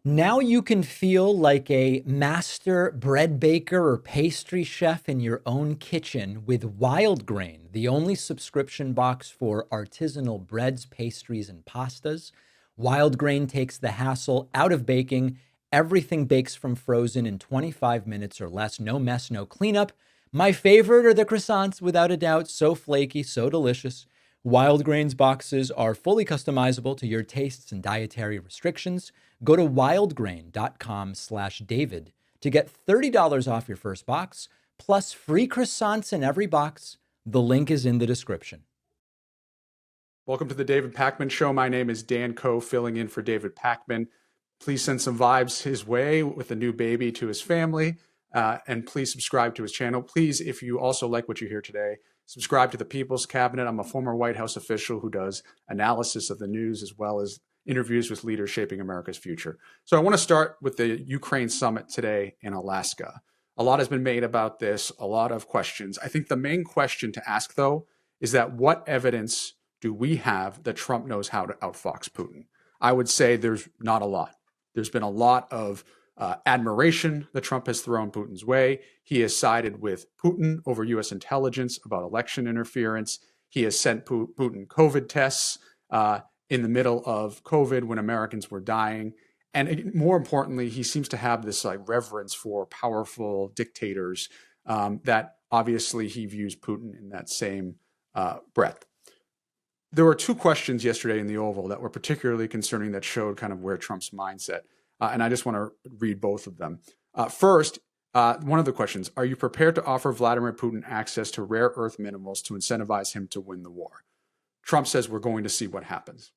Now you can feel like a master bread baker or pastry chef in your own kitchen with Wild Grain, the only subscription box for artisanal breads, pastries, and pastas. Wild Grain takes the hassle out of baking. Everything bakes from frozen in 25 minutes or less. No mess, no cleanup. My favorite are the croissants, without a doubt. So flaky, so delicious. Wild Grain's boxes are fully customizable to your tastes and dietary restrictions. Go to wildgrain.com/David to get $30 off your first box, plus free croissants in every box. The link is in the description. Welcome to the David Pakman Show. My name is Dan Coe, filling in for David Pakman. Please send some vibes his way with a new baby to his family, and please subscribe to his channel. Please, if you also like what you hear today, subscribe to the People's Cabinet. I'm a former White House official who does analysis of the news as well as interviews with leaders shaping America's future. So I want to start with the Ukraine summit today in Alaska. A lot has been made about this, a lot of questions. I think the main question to ask, though, is that what evidence do we have that Trump knows how to outfox Putin? I would say there's not a lot. There's been a lot of admiration that Trump has thrown Putin's way. He has sided with Putin over U.S. intelligence about election interference. He has sent Putin COVID tests in the middle of COVID when Americans were dying. And more importantly, he seems to have this reverence for powerful dictators that obviously he views Putin in that same breath. There were two questions yesterday in the Oval that were particularly concerning that showed kind of where Trump's mindset. And I just want to read both of them. First, one of the questions, are you prepared to offer Vladimir Putin access to rare earth minerals to incentivize him to win the war? Trump says we're going to see what happens.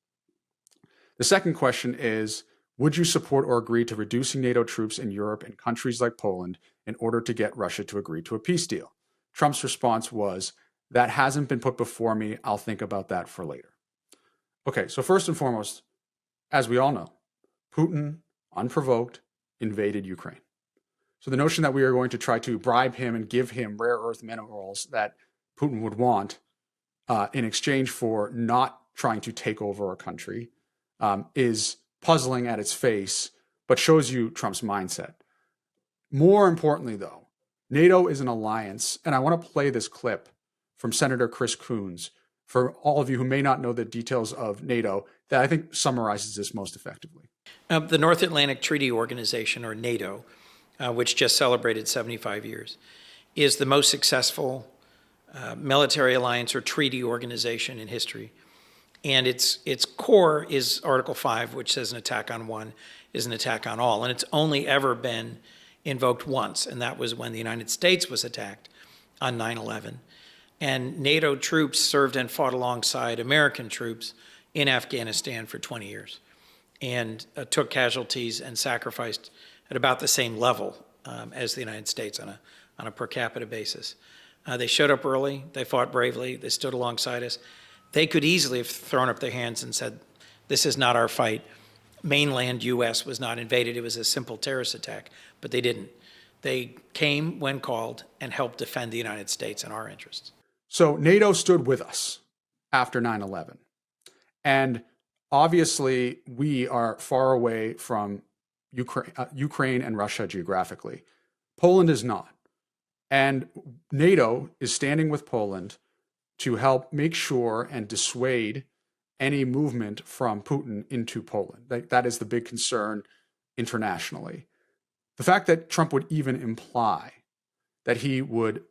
The second question is, would you support or agree to reducing NATO troops in Europe and countries like Poland in order to get Russia to agree to a peace deal? Trump's response was, that hasn't been put before me. I'll think about that for later. Okay, so first and foremost, as we all know, Putin, unprovoked, invaded Ukraine. So the notion that we are going to try to bribe him and give him rare earth minerals that Putin would want in exchange for not trying to take over a country is puzzling at its face, but shows you Trump's mindset. More importantly, though, NATO is an alliance, and I want to play this clip from Senator Chris Coons for all of you who may not know the details of NATO that I think summarizes this most effectively. The North Atlantic Treaty Organization, or NATO, which just celebrated 75 years, is the most successful military alliance or treaty organization in history. And its core is Article 5, which says an attack on one is an attack on all. And it's only ever been invoked once, and that was when the United States was attacked on 9/11. And NATO troops served and fought alongside American troops in Afghanistan for 20 years and took casualties and sacrificed at about the same level as the United States on a per capita basis. They showed up early, they fought bravely, they stood alongside us. They could easily have thrown up their hands and said, this is not our fight. Mainland U.S. was not invaded, it was a simple terrorist attack, but they didn't. They came when called and helped defend the United States and our interests. So NATO stood with us after 9/11. And obviously, we are far away from Ukraine and Russia geographically. Poland is not. And NATO is standing with Poland to help make sure and dissuade any movement from Putin into Poland. That is the big concern internationally. The fact that Trump would even imply that he would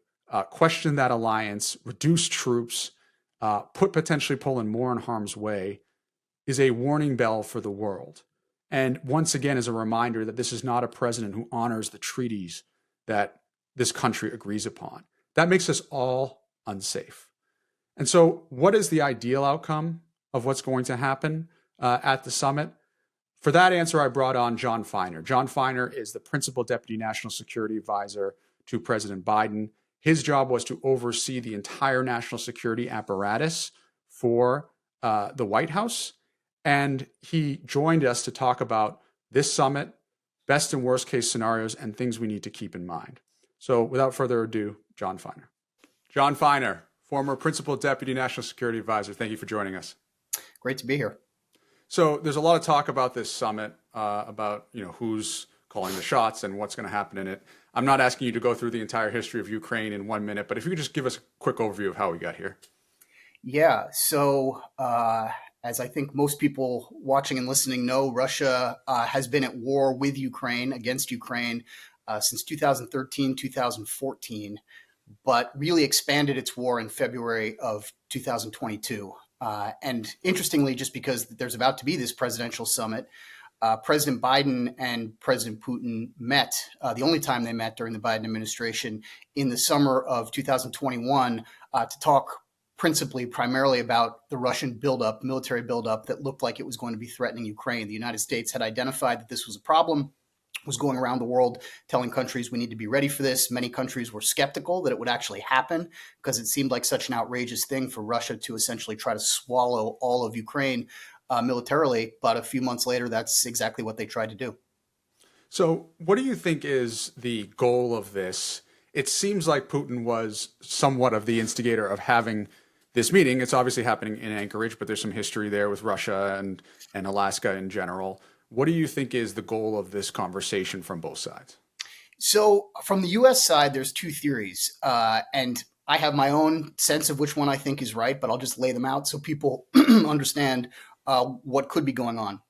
question that alliance, reduce troops, put potentially Poland more in harm's way, is a warning bell for the world. And once again, is a reminder that this is not a president who honors the treaties that this country agrees upon. That makes us all unsafe. And so what is the ideal outcome of what's going to happen at the summit? For that answer, I brought on John Feiner. John Feiner is the Principal Deputy National Security Advisor to President Biden. His job was to oversee the entire national security apparatus for the White House. And he joined us to talk about this summit, best and worst case scenarios, and things we need to keep in mind. So without further ado, John Feiner. John Feiner, former Principal Deputy National Security Advisor. Thank you for joining us. Great to be here. So there's a lot of talk about this summit. about who's calling the shots and what's going to happen in it. I'm not asking you to go through the entire history of Ukraine in 1 minute, but if you could just give us a quick overview of how we got here. Yeah. So, as I think most people watching and listening know, Russia has been at war with Ukraine, against Ukraine, since 2013, 2014, but really expanded its war in February of 2022. And interestingly, just because there's about to be this presidential summit, President Biden and President Putin met, the only time they met during the Biden administration, in the summer of 2021 to talk primarily about the Russian buildup, military buildup that looked like it was going to be threatening Ukraine. The United States had identified that this was a problem, was going around the world telling countries we need to be ready for this. Many countries were skeptical that it would actually happen because it seemed like such an outrageous thing for Russia to essentially try to swallow all of Ukraine militarily. But a few months later, that's exactly what they tried to do. So what do you think is the goal of this? It seems like Putin was somewhat of the instigator of having this meeting. It's obviously happening in Anchorage, but there's some history there with Russia and Alaska in general. What do you think is the goal of this conversation from both sides? So from the U.S. side, there's two theories, and I have my own sense of which one I think is right, but I'll just lay them out so people understand what could be going on.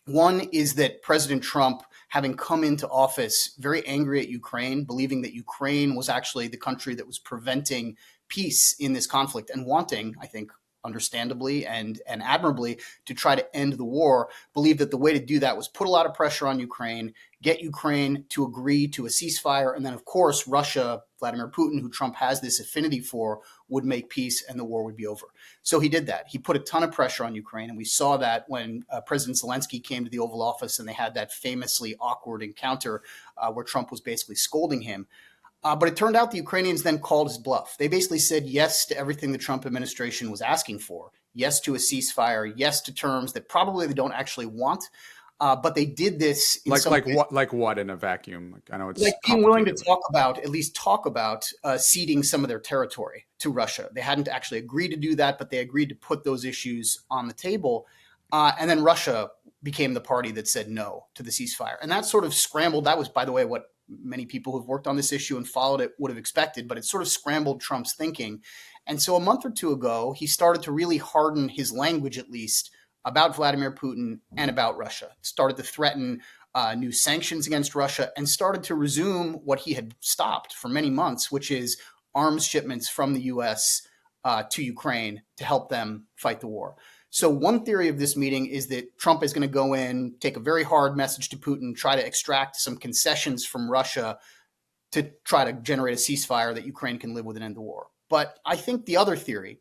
One is that President Trump, having come into office very angry at Ukraine, believing that Ukraine was actually the country that was preventing peace in this conflict and wanting, I think, understandably and admirably, to try to end the war, believed that the way to do that was put a lot of pressure on Ukraine, get Ukraine to agree to a ceasefire, and then, of course, Russia, Vladimir Putin, who Trump has this affinity for, would make peace and the war would be over. So he did that. He put a ton of pressure on Ukraine, and we saw that when President Zelensky came to the Oval Office and they had that famously awkward encounter where Trump was basically scolding him. But it turned out the Ukrainians then called his bluff. They basically said yes to everything the Trump administration was asking for. Yes to a ceasefire, yes to terms that probably they don't actually want. But they did this in what in a vacuum? I know it's like being willing to at least talk about ceding some of their territory to Russia. They hadn't actually agreed to do that, but they agreed to put those issues on the table. And then Russia became the party that said no to the ceasefire. And that sort of scrambled. That was, by the way, what many people who've worked on this issue and followed it would have expected, but it sort of scrambled Trump's thinking. And so a month or two ago, he started to really harden his language, at least, about Vladimir Putin and about Russia. Started to threaten new sanctions against Russia and started to resume what he had stopped for many months, which is arms shipments from the U.S. To Ukraine to help them fight the war. So one theory of this meeting is that Trump is going to go in, take a very hard message to Putin, try to extract some concessions from Russia to try to generate a ceasefire that Ukraine can live with and end the war. But I think the other theory,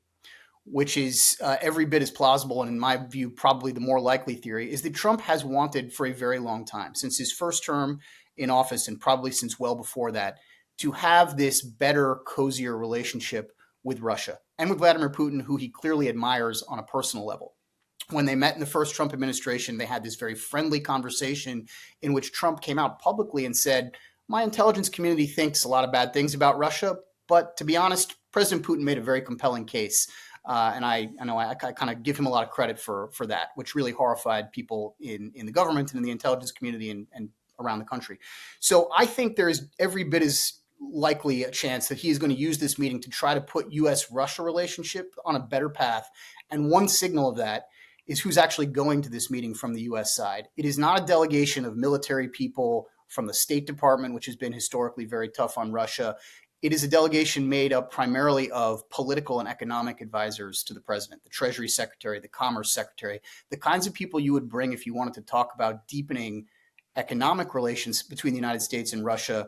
which is every bit as plausible and in my view probably the more likely theory, is that Trump has wanted for a very long time, since his first term in office and probably since well before that, to have this better, cozier relationship with Russia and with Vladimir Putin, who he clearly admires on a personal level. When they met in the first Trump administration, they had this very friendly conversation in which Trump came out publicly and said, my intelligence community thinks a lot of bad things about Russia, but to be honest, President Putin made a very compelling case. And I know I kind of give him a lot of credit for that, which really horrified people in the government and in the intelligence community and around the country. So I think there is every bit as likely a chance that he is going to use this meeting to try to put U.S.-Russia relationship on a better path. And one signal of that is who's actually going to this meeting from the U.S. side. It is not a delegation of military people from the State Department, which has been historically very tough on Russia. It is a delegation made up primarily of political and economic advisors to the president, the Treasury Secretary, the Commerce Secretary, the kinds of people you would bring if you wanted to talk about deepening economic relations between the United States and Russia.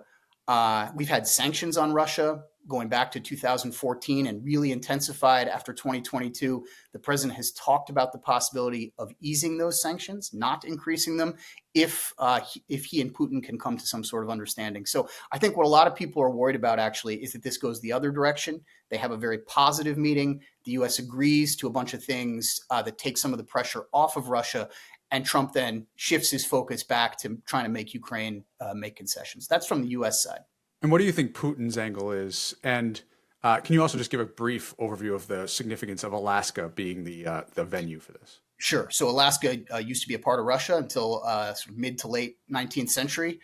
We've had sanctions on Russia going back to 2014 and really intensified after 2022. The president has talked about the possibility of easing those sanctions, not increasing them, if he and Putin can come to some sort of understanding. So I think what a lot of people are worried about actually is that this goes the other direction. They have a very positive meeting. The U.S. agrees to a bunch of things that take some of the pressure off of Russia. And Trump then shifts his focus back to trying to make Ukraine make concessions. That's from the U.S. side. And what do you think Putin's angle is? And can you also just give a brief overview of the significance of Alaska being the venue for this? Sure. So Alaska used to be a part of Russia until sort of mid to late 19th century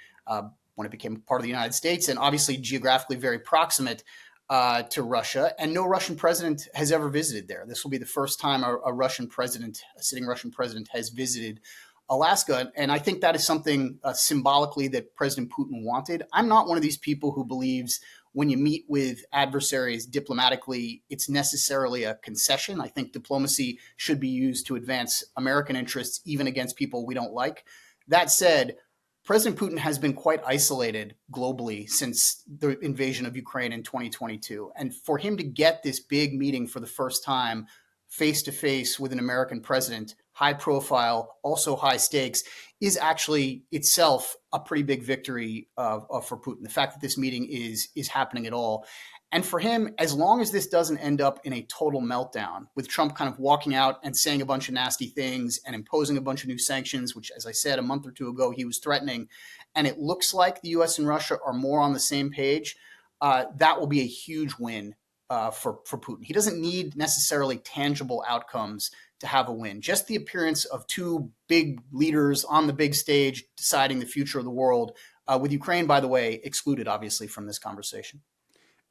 when it became part of the United States, and obviously geographically very proximate to Russia. And no Russian president has ever visited there. This will be the first time a Russian president, a sitting Russian president, has visited Alaska. And I think that is something symbolically that President Putin wanted. I'm not one of these people who believes when you meet with adversaries diplomatically, it's necessarily a concession. I think diplomacy should be used to advance American interests, even against people we don't like. That said, President Putin has been quite isolated globally since the invasion of Ukraine in 2022. And for him to get this big meeting for the first time face to face with an American president, high profile, also high stakes, is actually itself a pretty big victory for Putin. The fact that this meeting is happening at all. And for him, as long as this doesn't end up in a total meltdown, with Trump kind of walking out and saying a bunch of nasty things and imposing a bunch of new sanctions, which, as I said, a month or two ago, he was threatening, and it looks like the US and Russia are more on the same page, that will be a huge win for Putin. He doesn't need necessarily tangible outcomes to have a win. Just the appearance of two big leaders on the big stage deciding the future of the world, with Ukraine, by the way, excluded, obviously, from this conversation.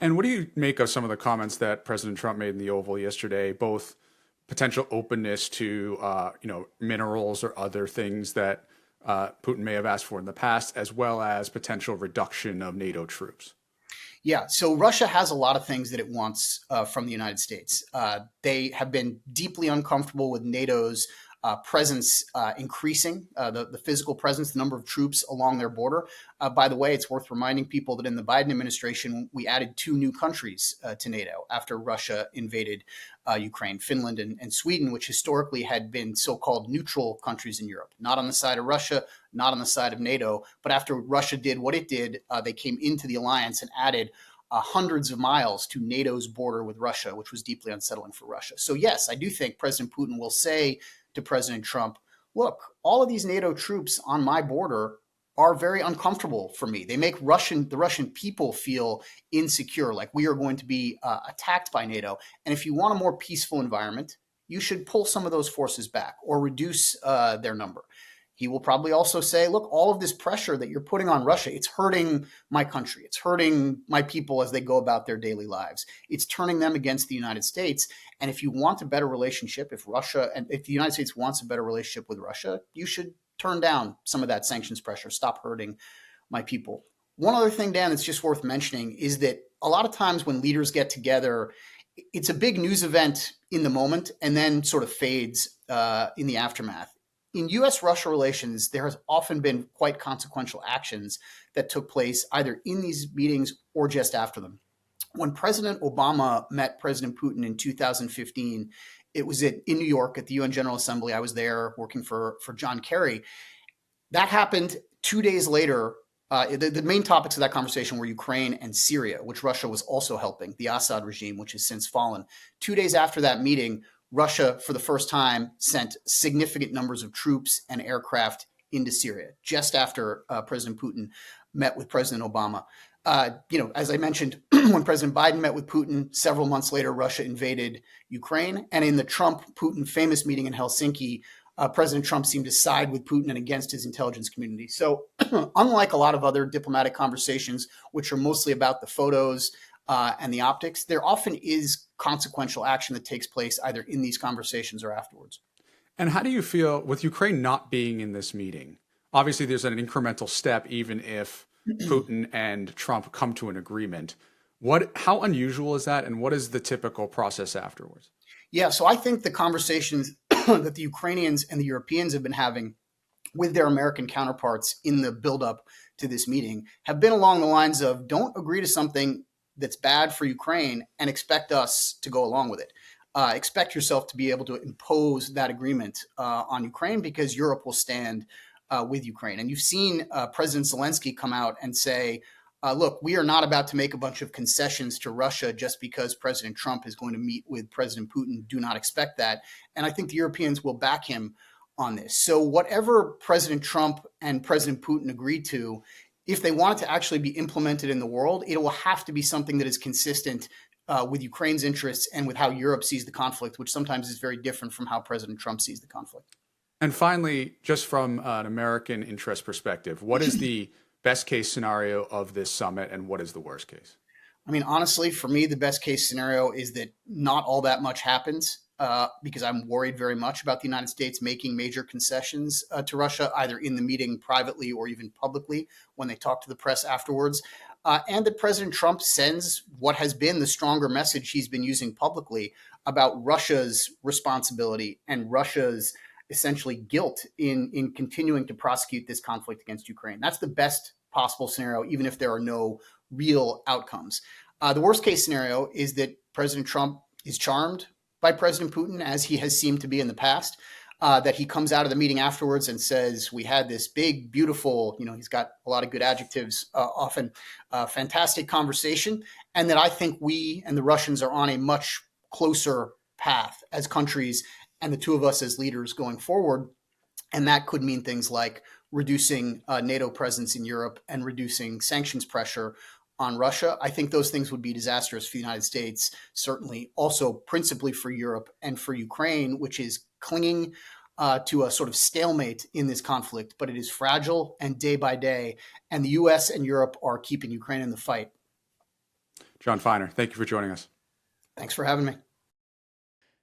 And what do you make of some of the comments that President Trump made in the Oval yesterday, both potential openness to minerals or other things that Putin may have asked for in the past, as well as potential reduction of NATO troops? Yeah, so Russia has a lot of things that it wants from the United States. They have been deeply uncomfortable with NATO's presence increasing, the physical presence, the number of troops along their border. By the way, it's worth reminding people that in the Biden administration, we added 2 new countries to NATO after Russia invaded Ukraine, Finland and Sweden, which historically had been so-called neutral countries in Europe, not on the side of Russia, not on the side of NATO. But after Russia did what it did, they came into the alliance and added hundreds of miles to NATO's border with Russia, which was deeply unsettling for Russia. So yes, I do think President Putin will say to President Trump, look, all of these NATO troops on my border are very uncomfortable for me. They make the Russian people feel insecure, like we are going to be attacked by NATO. And if you want a more peaceful environment, you should pull some of those forces back or reduce their number. He will probably also say, look, all of this pressure that you're putting on Russia, it's hurting my country. It's hurting my people as they go about their daily lives. It's turning them against the United States. And if you want a better relationship, if the United States wants a better relationship with Russia, you should turn down some of that sanctions pressure, stop hurting my people. One other thing, Dan, that's just worth mentioning is that a lot of times when leaders get together, it's a big news event in the moment and then sort of fades in the aftermath. In U.S.-Russia relations, there has often been quite consequential actions that took place either in these meetings or just after them. When President Obama met President Putin in 2015, it was in New York at the UN General Assembly. I was there working for John Kerry. That happened 2 days later. The main topics of that conversation were Ukraine and Syria, which Russia was also helping, the Assad regime, which has since fallen. 2 days after that meeting, Russia, for the first time, sent significant numbers of troops and aircraft into Syria, just after President Putin met with President Obama. As I mentioned, when President Biden met with Putin, several months later, Russia invaded Ukraine. And in the Trump-Putin famous meeting in Helsinki, President Trump seemed to side with Putin and against his intelligence community. So unlike a lot of other diplomatic conversations, which are mostly about the photos and the optics, there often is consequential action that takes place either in these conversations or afterwards. And how do you feel with Ukraine not being in this meeting? Obviously, there's an incremental step, even if Putin and Trump come to an agreement. How unusual is that? And what is the typical process afterwards? Yeah, so I think the conversations that the Ukrainians and the Europeans have been having with their American counterparts in the buildup to this meeting have been along the lines of don't agree to something that's bad for Ukraine and expect us to go along with it. Expect yourself to be able to impose that agreement on Ukraine because Europe will stand with Ukraine. And you've seen President Zelensky come out and say, look, we are not about to make a bunch of concessions to Russia just because President Trump is going to meet with President Putin. Do not expect that. And I think the Europeans will back him on this. So whatever President Trump and President Putin agreed to, if they want it to actually be implemented in the world, it will have to be something that is consistent with Ukraine's interests and with how Europe sees the conflict, which sometimes is very different from how President Trump sees the conflict. And finally, just from an American interest perspective, what is the best case scenario of this summit and what is the worst case? I mean, honestly, for me, the best case scenario is that not all that much happens because I'm worried very much about the United States making major concessions to Russia, either in the meeting privately or even publicly when they talk to the press afterwards. And that President Trump sends what has been the stronger message he's been using publicly about Russia's responsibility and Russia's essentially guilt in continuing to prosecute this conflict against Ukraine. That's the best possible scenario, even if there are no real outcomes. The worst case scenario is that President Trump is charmed by President Putin, as he has seemed to be in the past, that he comes out of the meeting afterwards and says, we had this big, beautiful, he's got a lot of good adjectives, often fantastic conversation. And that I think we and the Russians are on a much closer path as countries and the two of us as leaders going forward. And that could mean things like reducing NATO presence in Europe and reducing sanctions pressure on Russia. I think those things would be disastrous for the United States, certainly also principally for Europe and for Ukraine, which is clinging to a sort of stalemate in this conflict, but it is fragile and day by day. And the US and Europe are keeping Ukraine in the fight. John Feiner, thank you for joining us. Thanks for having me.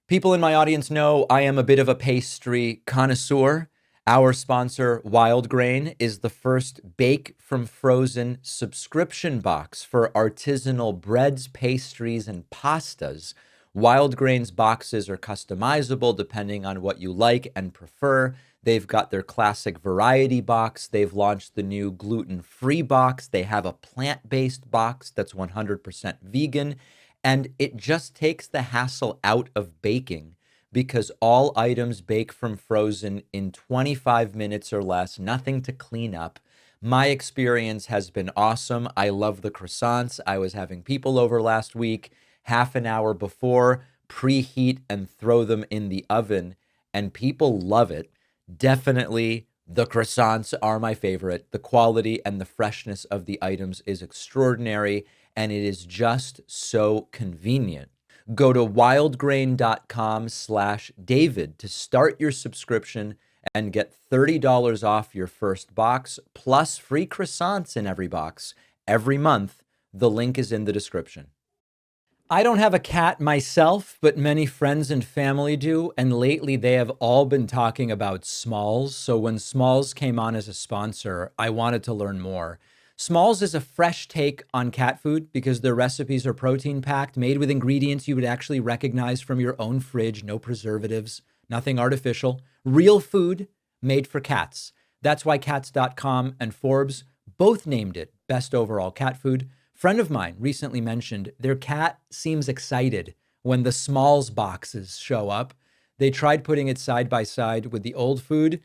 People in my audience know I am a bit of a pastry connoisseur. Our sponsor, Wild Grain, is the first bake from frozen subscription box for artisanal breads, pastries, and pastas. Wild Grain's boxes are customizable depending on what you like and prefer. They've got their classic variety box. They've launched the new gluten-free box. They have a plant-based box that's 100% vegan. And it just takes the hassle out of baking because all items bake from frozen in 25 minutes or less, nothing to clean up. My experience has been awesome. I love the croissants. I was having people over last week, half an hour before, preheat and throw them in the oven, and people love it. Definitely, the croissants are my favorite. The quality and the freshness of the items is extraordinary, and it is just so convenient. Go to wildgrain.com/David to start your subscription and get $30 off your first box, plus free croissants in every box every month. The link is in the description. I don't have a cat myself, but many friends and family do, and lately they have all been talking about Smalls. So when Smalls came on as a sponsor, I wanted to learn more. Smalls is a fresh take on cat food because their recipes are protein-packed, made with ingredients you would actually recognize from your own fridge, no preservatives, nothing artificial, real food made for cats. That's why Cats.com and Forbes both named it Best Overall Cat Food. Friend of mine recently mentioned their cat seems excited when the Smalls boxes show up. They tried putting it side by side with the old food.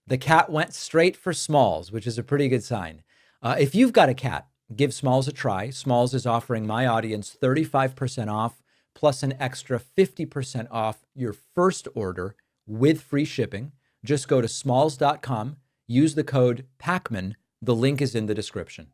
The cat went straight for Smalls, which is a pretty good sign. If you've got a cat, give Smalls a try. Smalls is offering my audience 35% off, plus an extra 50% off your first order with free shipping. Just go to smalls.com, use the code PAKMAN. The link is in the description.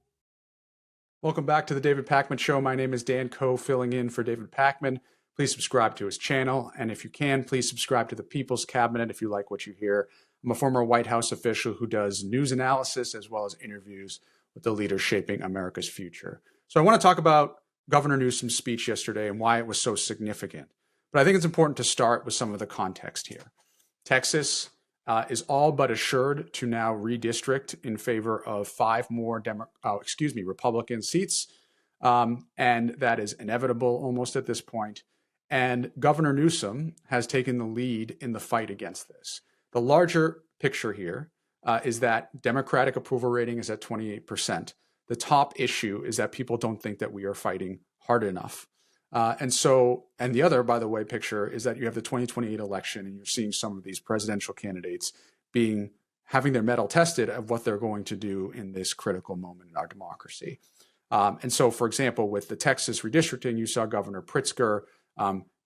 Welcome back to the David Pakman Show. My name is Dan Coe, filling in for David Pakman. Please subscribe to his channel. And if you can, please subscribe to the People's Cabinet if you like what you hear. I'm a former White House official who does news analysis as well as interviews with the leaders shaping America's future. So I want to talk about Governor Newsom's speech yesterday and why it was so significant. But I think it's important to start with some of the context here. Texas is all but assured to now redistrict in favor of 5 more Republican seats. And that is inevitable almost at this point. And Governor Newsom has taken the lead in the fight against this. The larger picture here is that Democratic approval rating is at 28%. The top issue is that people don't think that we are fighting hard enough. And the other, by the way, picture is that you have the 2028 election and you're seeing some of these presidential candidates having their mettle tested of what they're going to do in this critical moment in our democracy. And so, for example, with the Texas redistricting, you saw Governor Pritzker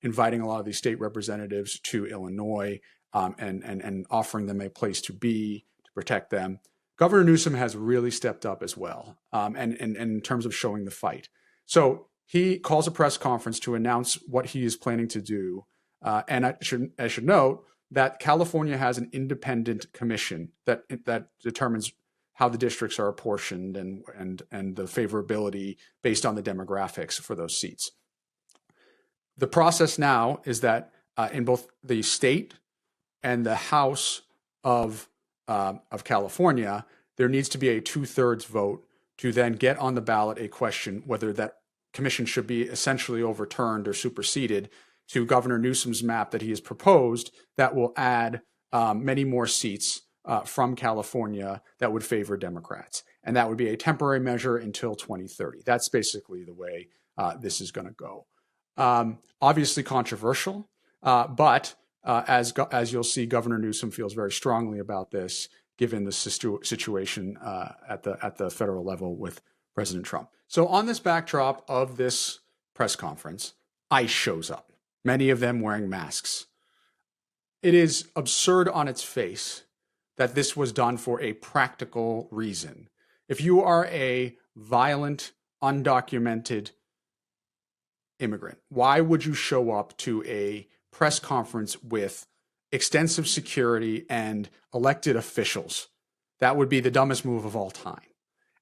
inviting a lot of these state representatives to Illinois and offering them a place to be, to protect them. Governor Newsom has really stepped up as well, and in terms of showing the fight. So he calls a press conference to announce what he is planning to do. And I should note that California has an independent commission that determines how the districts are apportioned and the favorability based on the demographics for those seats. The process now is that in both the state and the House of California, there needs to be a 2/3 vote to then get on the ballot a question whether that commission should be essentially overturned or superseded to Governor Newsom's map that he has proposed that will add many more seats from California that would favor Democrats. And that would be a temporary measure until 2030. That's basically the way this is going to go. Obviously controversial, but as you'll see, Governor Newsom feels very strongly about this, given the situation at the federal level with President Trump. So on this backdrop of this press conference, ICE shows up, many of them wearing masks. It is absurd on its face that this was done for a practical reason. If you are a violent, undocumented immigrant, why would you show up to a press conference with extensive security and elected officials? That would be the dumbest move of all time.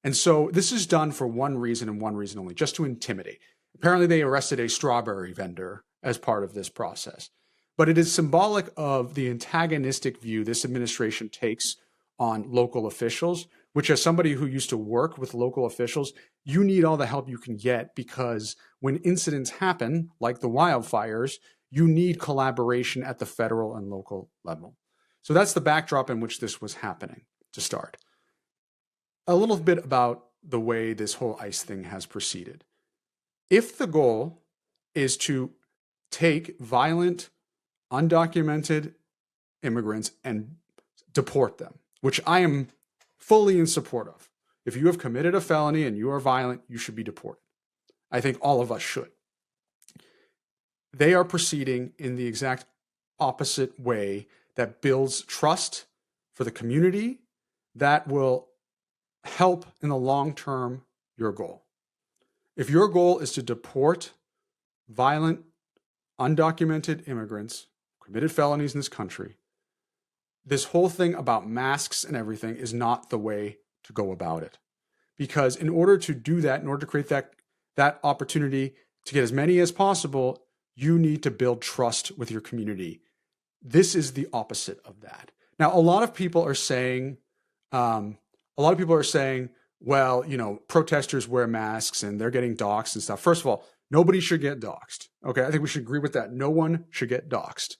And so this is done for one reason and one reason only, just to intimidate. Apparently they arrested a strawberry vendor as part of this process. But it is symbolic of the antagonistic view this administration takes on local officials, which, as somebody who used to work with local officials, you need all the help you can get, because when incidents happen, like the wildfires, you need collaboration at the federal and local level. So that's the backdrop in which this was happening to start. A little bit about the way this whole ICE thing has proceeded. If the goal is to take violent, undocumented immigrants and deport them, which I am fully in support of. If you have committed a felony and you are violent, you should be deported. I think all of us should. They are proceeding in the exact opposite way that builds trust for the community that will help in the long term your goal. If your goal is to deport violent, undocumented immigrants, committed felonies in this country, this whole thing about masks and everything is not the way to go about it. Because in order to do that, in order to create that opportunity to get as many as possible, you need to build trust with your community. This is the opposite of that. Now, a lot of people are saying, well, protesters wear masks and they're getting doxxed and stuff. First of all, nobody should get doxxed. Okay, I think we should agree with that. No one should get doxxed.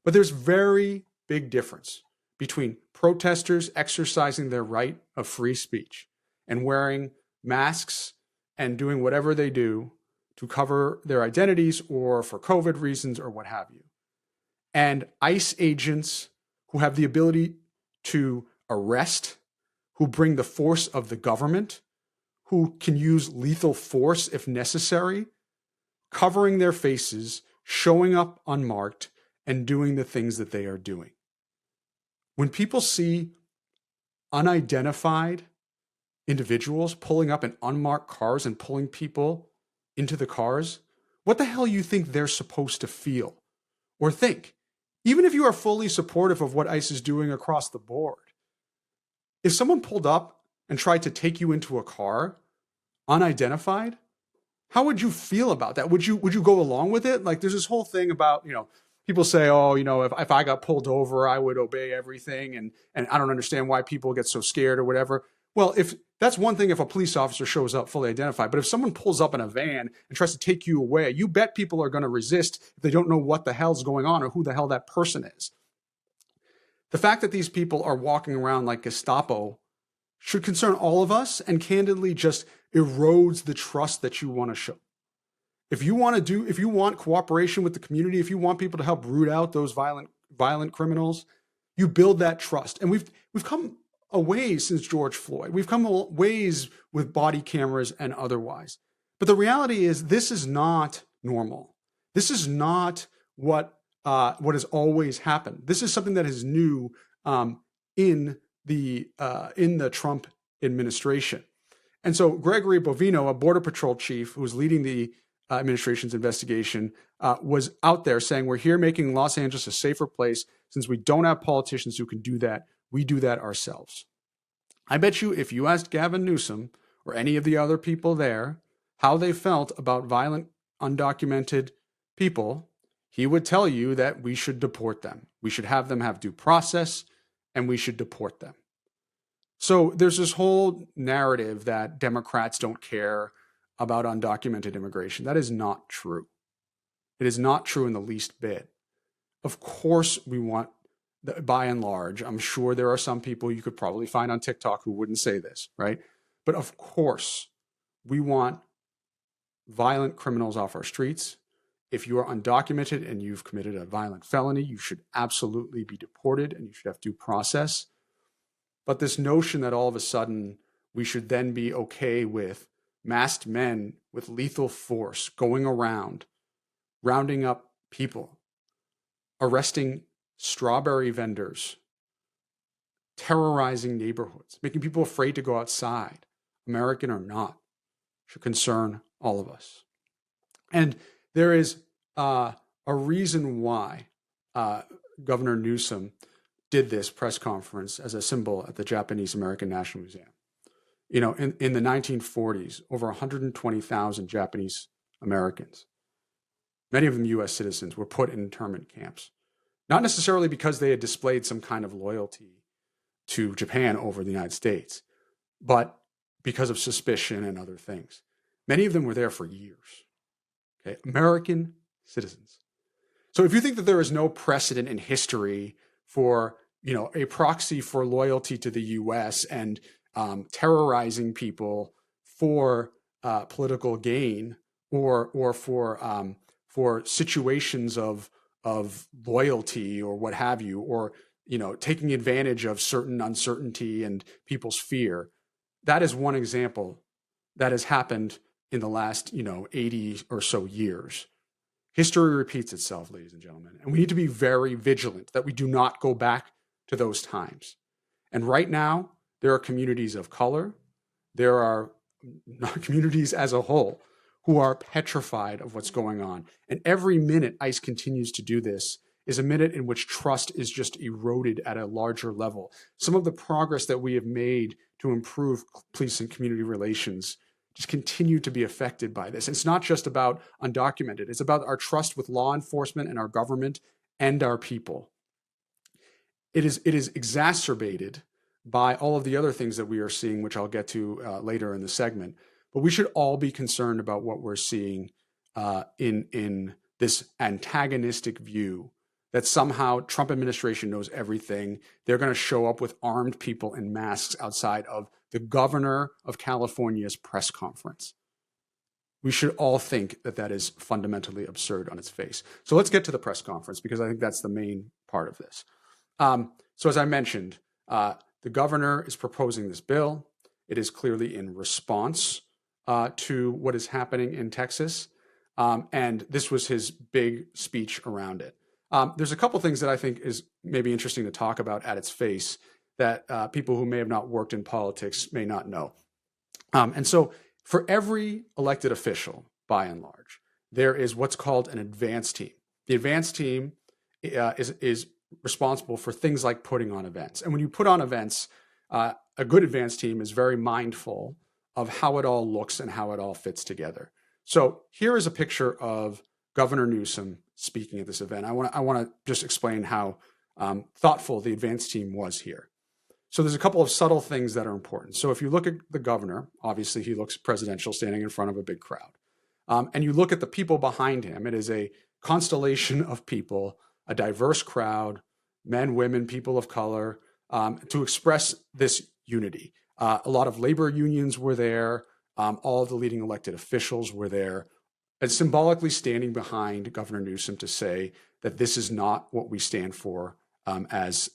But there's very big difference between protesters exercising their right of free speech and wearing masks and doing whatever they do to cover their identities or for COVID reasons or what have you, and ICE agents who have the ability to arrest, who bring the force of the government, who can use lethal force if necessary, covering their faces, showing up unmarked, and doing the things that they are doing. When people see unidentified individuals pulling up in unmarked cars and pulling people into the cars, what the hell you think they're supposed to feel or think? Even if you are fully supportive of what ICE is doing across the board, if someone pulled up and tried to take you into a car unidentified, how would you feel about that? Would you go along with it? Like, there's this whole thing about, people say, if I got pulled over, I would obey everything. And I don't understand why people get so scared or whatever. Well, if that's one thing, if a police officer shows up fully identified, but if someone pulls up in a van and tries to take you away, you bet people are going to resist if they don't know what the hell's going on or who the hell that person is. The fact that these people are walking around like Gestapo should concern all of us, and candidly just erodes the trust that you want to show. If you want cooperation with the community, if you want people to help root out those violent criminals, you build that trust. And we've come a ways since George Floyd. We've come a ways with body cameras and otherwise. But the reality is, this is not normal. This is not what has always happened. This is something that is new in the Trump administration. And so Gregory Bovino, a Border Patrol chief who was leading the administration's investigation, was out there saying, we're here making Los Angeles a safer place. Since we don't have politicians who can do that, we do that ourselves. I bet you if you asked Gavin Newsom or any of the other people there how they felt about violent, undocumented people, he would tell you that we should deport them. We should have them have due process, and we should deport them. So there's this whole narrative that Democrats don't care about undocumented immigration. That is not true. It is not true in the least bit. Of course, we want, by and large, I'm sure there are some people you could probably find on TikTok who wouldn't say this, right? But of course, we want violent criminals off our streets. If you are undocumented and you've committed a violent felony, you should absolutely be deported and you should have due process. But this notion that all of a sudden we should then be okay with masked men with lethal force going around, rounding up people, arresting strawberry vendors, terrorizing neighborhoods, making people afraid to go outside, American or not, should concern all of us. And there is a reason why Governor Newsom did this press conference as a symbol at the Japanese American National Museum. You know, in the 1940s, over 120,000 Japanese Americans, many of them U.S. citizens, were put in internment camps. Not necessarily because they had displayed some kind of loyalty to Japan over the United States, but because of suspicion and other things. Many of them were there for years. Okay, American citizens. So if you think that there is no precedent in history for, you know, a proxy for loyalty to the U.S. and terrorizing people for political gain or for situations of loyalty or what have you, or, you know, taking advantage of certain uncertainty and people's fear, that is one example that has happened in the last, 80 or so years. History repeats itself, ladies and gentlemen, and we need to be very vigilant that we do not go back to those times. And right now, there are communities of color, there are communities as a whole who are petrified of what's going on. And every minute ICE continues to do this is a minute in which trust is just eroded at a larger level. Some of the progress that we have made to improve police and community relations just continue to be affected by this. It's not just about undocumented. It's about our trust with law enforcement and our government and our people. It is exacerbated by all of the other things that we are seeing, which I'll get to later in the segment. But we should all be concerned about what we're seeing in this antagonistic view that somehow Trump administration knows everything. They're going to show up with armed people in masks outside of the governor of California's press conference. We should all think that that is fundamentally absurd on its face. So let's get to the press conference, because I think that's the main part of this. So as I mentioned, the governor is proposing this bill. It is clearly in response to what is happening in Texas. And this was his big speech around it. There's a couple things that I think is maybe interesting to talk about at its face that people who may have not worked in politics may not know. And so for every elected official, by and large, there is what's called an advance team. The advance team is responsible for things like putting on events. And when you put on events, a good advance team is very mindful of how it all looks and how it all fits together. So here is a picture of Governor Newsom speaking at this event. I want to just explain how thoughtful the advance team was here. So there's a couple of subtle things that are important. So if you look at the governor, obviously he looks presidential standing in front of a big crowd. And you look at the people behind him, it is a constellation of people, a diverse crowd, men, women, people of color, to express this unity. A lot of labor unions were there. All of the leading elected officials were there, and symbolically standing behind Governor Newsom to say that this is not what we stand for as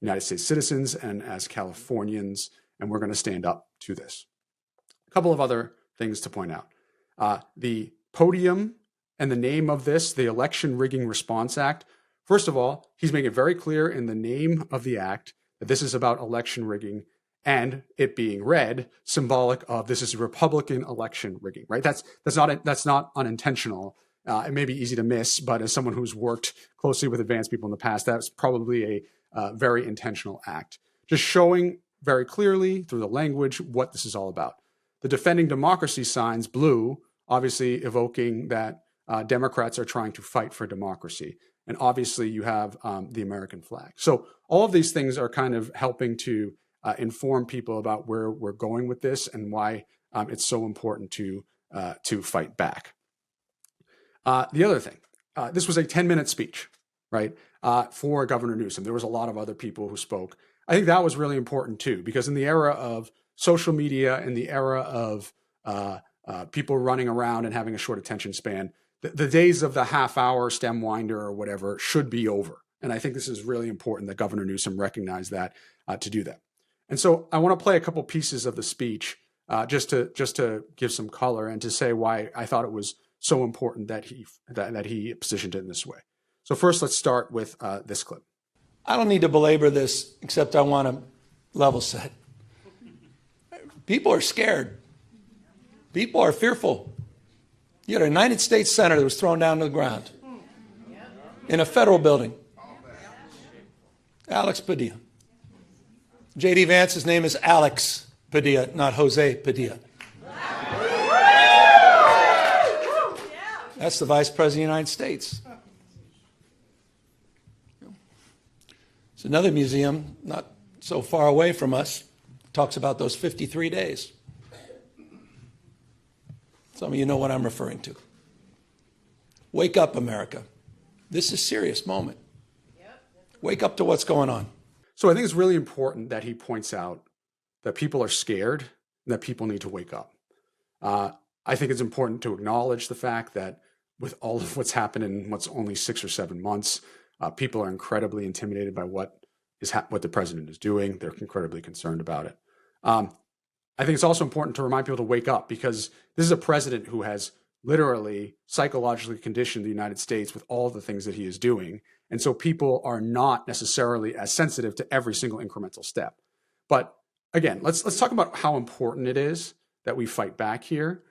United States citizens and as Californians, and we're going to stand up to this. A couple of other things to point out. The podium and the name of this, the Election Rigging Response Act. First of all, he's making it very clear in the name of the act that this is about election rigging, and it being red, symbolic of this is Republican election rigging, right? That's not unintentional. It may be easy to miss, but as someone who's worked closely with advanced people in the past, that's probably a very intentional act. Just showing very clearly through the language what this is all about. The defending democracy signs, blue, obviously evoking that Democrats are trying to fight for democracy. And obviously you have the American flag. So all of these things are kind of helping to inform people about where we're going with this and why it's so important to fight back. The other thing, this was a 10-minute speech, right, for Governor Newsom. There was a lot of other people who spoke. I think that was really important too, because in the era of social media, in the era of people running around and having a short attention span, the days of the half-hour stem winder or whatever should be over. And I think this is really important that Governor Newsom recognized that to do that. And so I want to play a couple pieces of the speech just to give some color and to say why I thought it was so important that he positioned it in this way. So first, let's start with this clip. I don't need to belabor this, except I want to level set. People are scared. People are fearful. You had a United States senator that was thrown down to the ground in a federal building. Alex Padilla. J.D. Vance's name is Alex Padilla, not Jose Padilla. That's the Vice President of the United States. It's another museum not so far away from us. Talks about those 53 days. Some of you know what I'm referring to. Wake up, America. This is a serious moment. Wake up to what's going on. So I think it's really important that he points out that people are scared and that people need to wake up. I think it's important to acknowledge the fact that with all of what's happened in what's only 6 or 7 months, people are incredibly intimidated by what the president is doing. They're incredibly concerned about it. I think it's also important to remind people to wake up, because this is a president who has literally psychologically conditioned the United States with all the things that he is doing. And so people are not necessarily as sensitive to every single incremental step. But again, let's talk about how important it is that we fight back here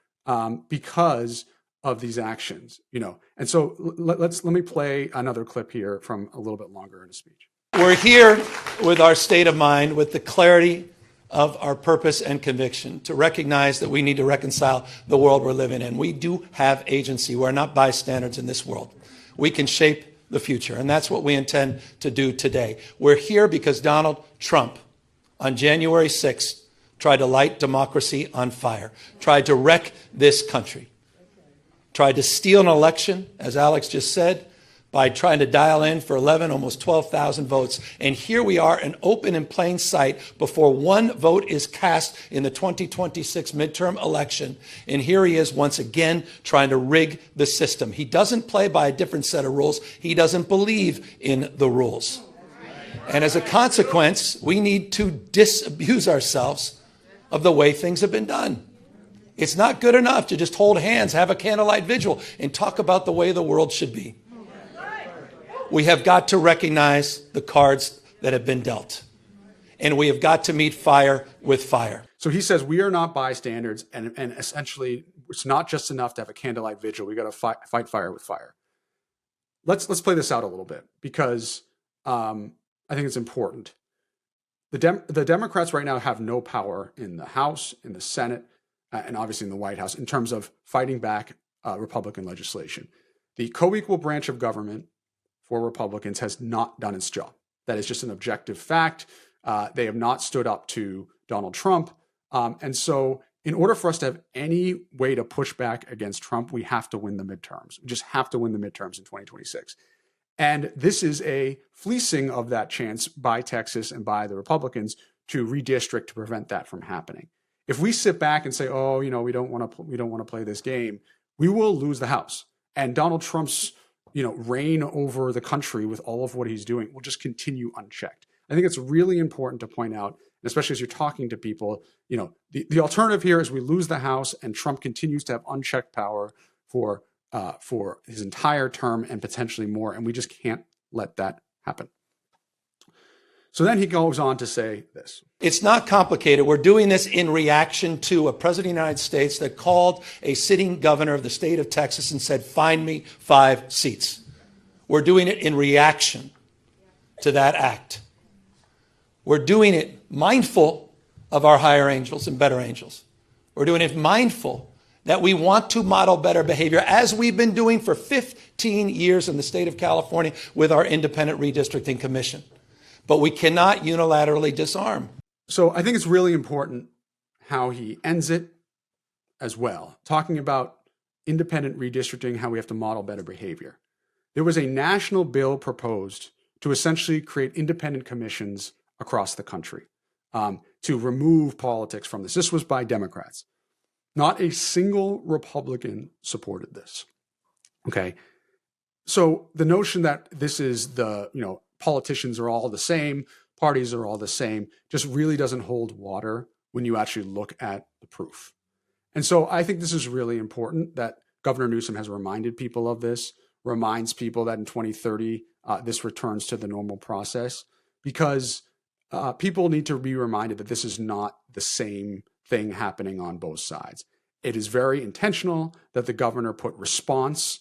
because of these actions, And so let me play another clip here from a little bit longer in a speech. We're here with our state of mind, with the clarity of our purpose and conviction, to recognize that we need to reconcile the world we're living in. We do have agency. We're not bystanders in this world. We can shape the future, and that's what we intend to do today. We're here because Donald Trump, on January 6th, tried to light democracy on fire, tried to wreck this country, tried to steal an election, as Alex just said, by trying to dial in for 11, almost 12,000 votes. And here we are, in open and plain sight, before one vote is cast in the 2026 midterm election. And here he is once again trying to rig the system. He doesn't play by a different set of rules. He doesn't believe in the rules. And as a consequence, we need to disabuse ourselves of the way things have been done. It's not good enough to just hold hands, have a candlelight vigil, and talk about the way the world should be. We have got to recognize the cards that have been dealt. And we have got to meet fire with fire. So he says we are not bystanders, and essentially it's not just enough to have a candlelight vigil. We got to fight fire with fire. Let's play this out a little bit, because I think it's important. The Democrats right now have no power in the House, in the Senate, and obviously in the White House in terms of fighting back Republican legislation. The co-equal branch of government for Republicans has not done its job. That is just an objective fact. They have not stood up to Donald Trump. And so in order for us to have any way to push back against Trump, we have to win the midterms. We just have to win the midterms in 2026. And this is a fleecing of that chance by Texas and by the Republicans to redistrict to prevent that from happening. If we sit back and say, oh, we don't want to play this game, we will lose the House. And Donald Trump's reign over the country with all of what he's doing will just continue unchecked. I think it's really important to point out, especially as you're talking to people, the alternative here is we lose the House and Trump continues to have unchecked power for his entire term and potentially more, and we just can't let that happen. So then he goes on to say this. It's not complicated. We're doing this in reaction to a president of the United States that called a sitting governor of the state of Texas and said, find me 5 seats. We're doing it in reaction to that act. We're doing it mindful of our higher angels and better angels. We're doing it mindful that we want to model better behavior, as we've been doing for 15 years in the state of California with our independent redistricting commission. But we cannot unilaterally disarm. So I think it's really important how he ends it as well, talking about independent redistricting, how we have to model better behavior. There was a national bill proposed to essentially create independent commissions across the country to remove politics from this. This was by Democrats. Not a single Republican supported this. Okay. So the notion that this is politicians are all the same, parties are all the same, just really doesn't hold water when you actually look at the proof. And so I think this is really important that Governor Newsom has reminded people of this, reminds people that in 2030, this returns to the normal process, because people need to be reminded that this is not the same thing happening on both sides. It is very intentional that the governor put response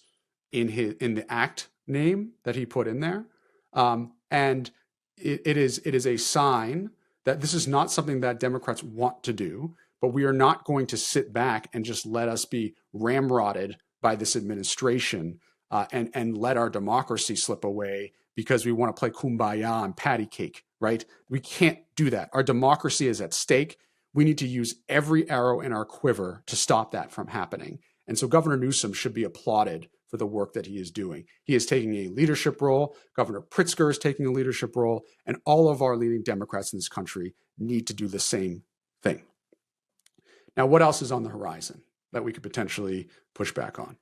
in the act name that he put in there. And it is a sign that this is not something that Democrats want to do, but we are not going to sit back and just let us be ramrodded by this administration and let our democracy slip away because we want to play kumbaya and patty cake, right? We can't do that. Our democracy is at stake. We need to use every arrow in our quiver to stop that from happening. And so Governor Newsom should be applauded for the work that he is doing. He is taking a leadership role. Governor Pritzker is taking a leadership role. And all of our leading Democrats in this country need to do the same thing. Now, what else is on the horizon that we could potentially push back on?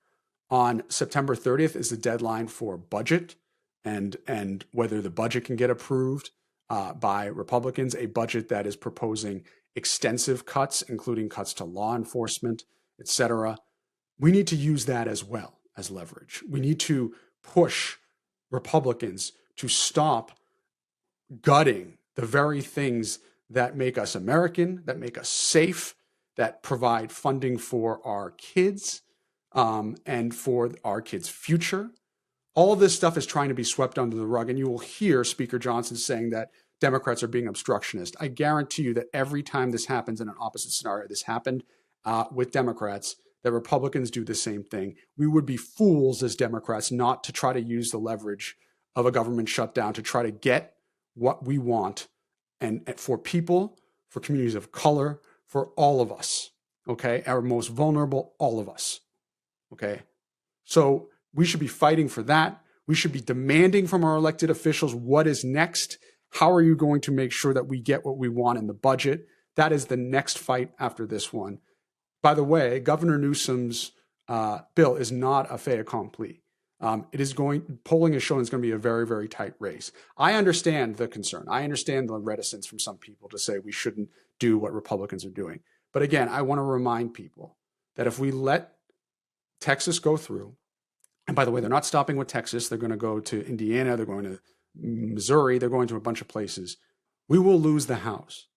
On September 30th is the deadline for budget and whether the budget can get approved by Republicans, a budget that is proposing extensive cuts, including cuts to law enforcement, et cetera. We need to use that as well as leverage. We need to push Republicans to stop gutting the very things that make us American, that make us safe, that provide funding for our kids and for our kids' future. All of this stuff is trying to be swept under the rug. And you will hear Speaker Johnson saying that Democrats are being obstructionist. I guarantee you that every time this happens in an opposite scenario, this happened with Democrats, that Republicans do the same thing. We would be fools as Democrats not to try to use the leverage of a government shutdown to try to get what we want and for people, for communities of color, for all of us, okay? Our most vulnerable, all of us, okay? So we should be fighting for that. We should be demanding from our elected officials what is next. How are you going to make sure that we get what we want in the budget? That is the next fight after this one. By the way, Governor Newsom's bill is not a fait accompli. Polling is showing it's going to be a very, very tight race. I understand the concern. I understand the reticence from some people to say we shouldn't do what Republicans are doing. But again, I want to remind people that if we let Texas go through, and by the way, they're not stopping with Texas. They're going to go to Indiana. They're going to Missouri. They're going to a bunch of places. We will lose the House.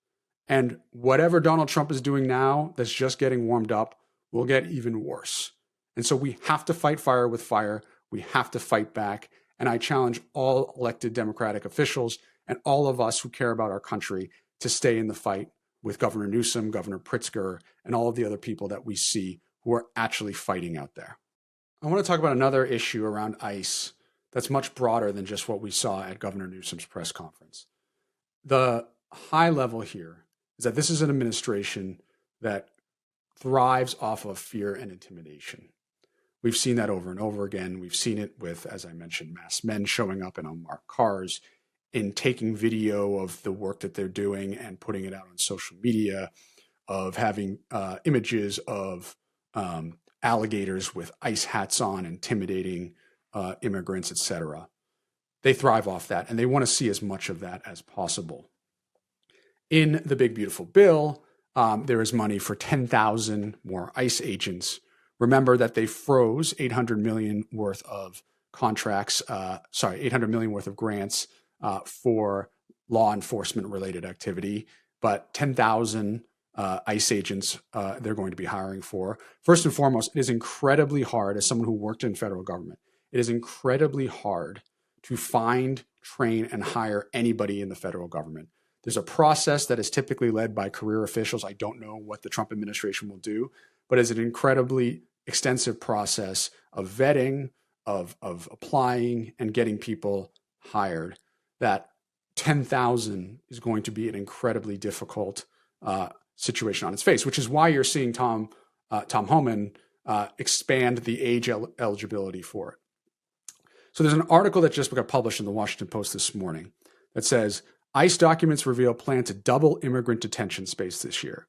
And whatever Donald Trump is doing now that's just getting warmed up will get even worse. And so we have to fight fire with fire. We have to fight back. And I challenge all elected Democratic officials and all of us who care about our country to stay in the fight with Governor Newsom, Governor Pritzker, and all of the other people that we see who are actually fighting out there. I want to talk about another issue around ICE that's much broader than just what we saw at Governor Newsom's press conference. The high level here is that this is an administration that thrives off of fear and intimidation. We've seen that over and over again. We've seen it with, as I mentioned, masked men showing up in unmarked cars, in taking video of the work that they're doing and putting it out on social media, of having images of alligators with ICE hats on, intimidating immigrants, etc. They thrive off that, and they want to see as much of that as possible. In the Big Beautiful Bill, there is money for 10,000 more ICE agents. Remember that they froze $800 million worth of contracts, $800 million worth of grants for law enforcement related activity, but 10,000 ICE agents they're going to be hiring for. First and foremost, it is incredibly hard, as someone who worked in federal government, it is incredibly hard to find, train, and hire anybody in the federal government. There's a process that is typically led by career officials. I don't know what the Trump administration will do, but it's an incredibly extensive process of vetting, of applying and getting people hired. That 10,000 is going to be an incredibly difficult situation on its face, which is why you're seeing Tom Homan expand the age eligibility for it. So there's an article that just got published in the Washington Post this morning that says, ICE documents reveal plan to double immigrant detention space this year.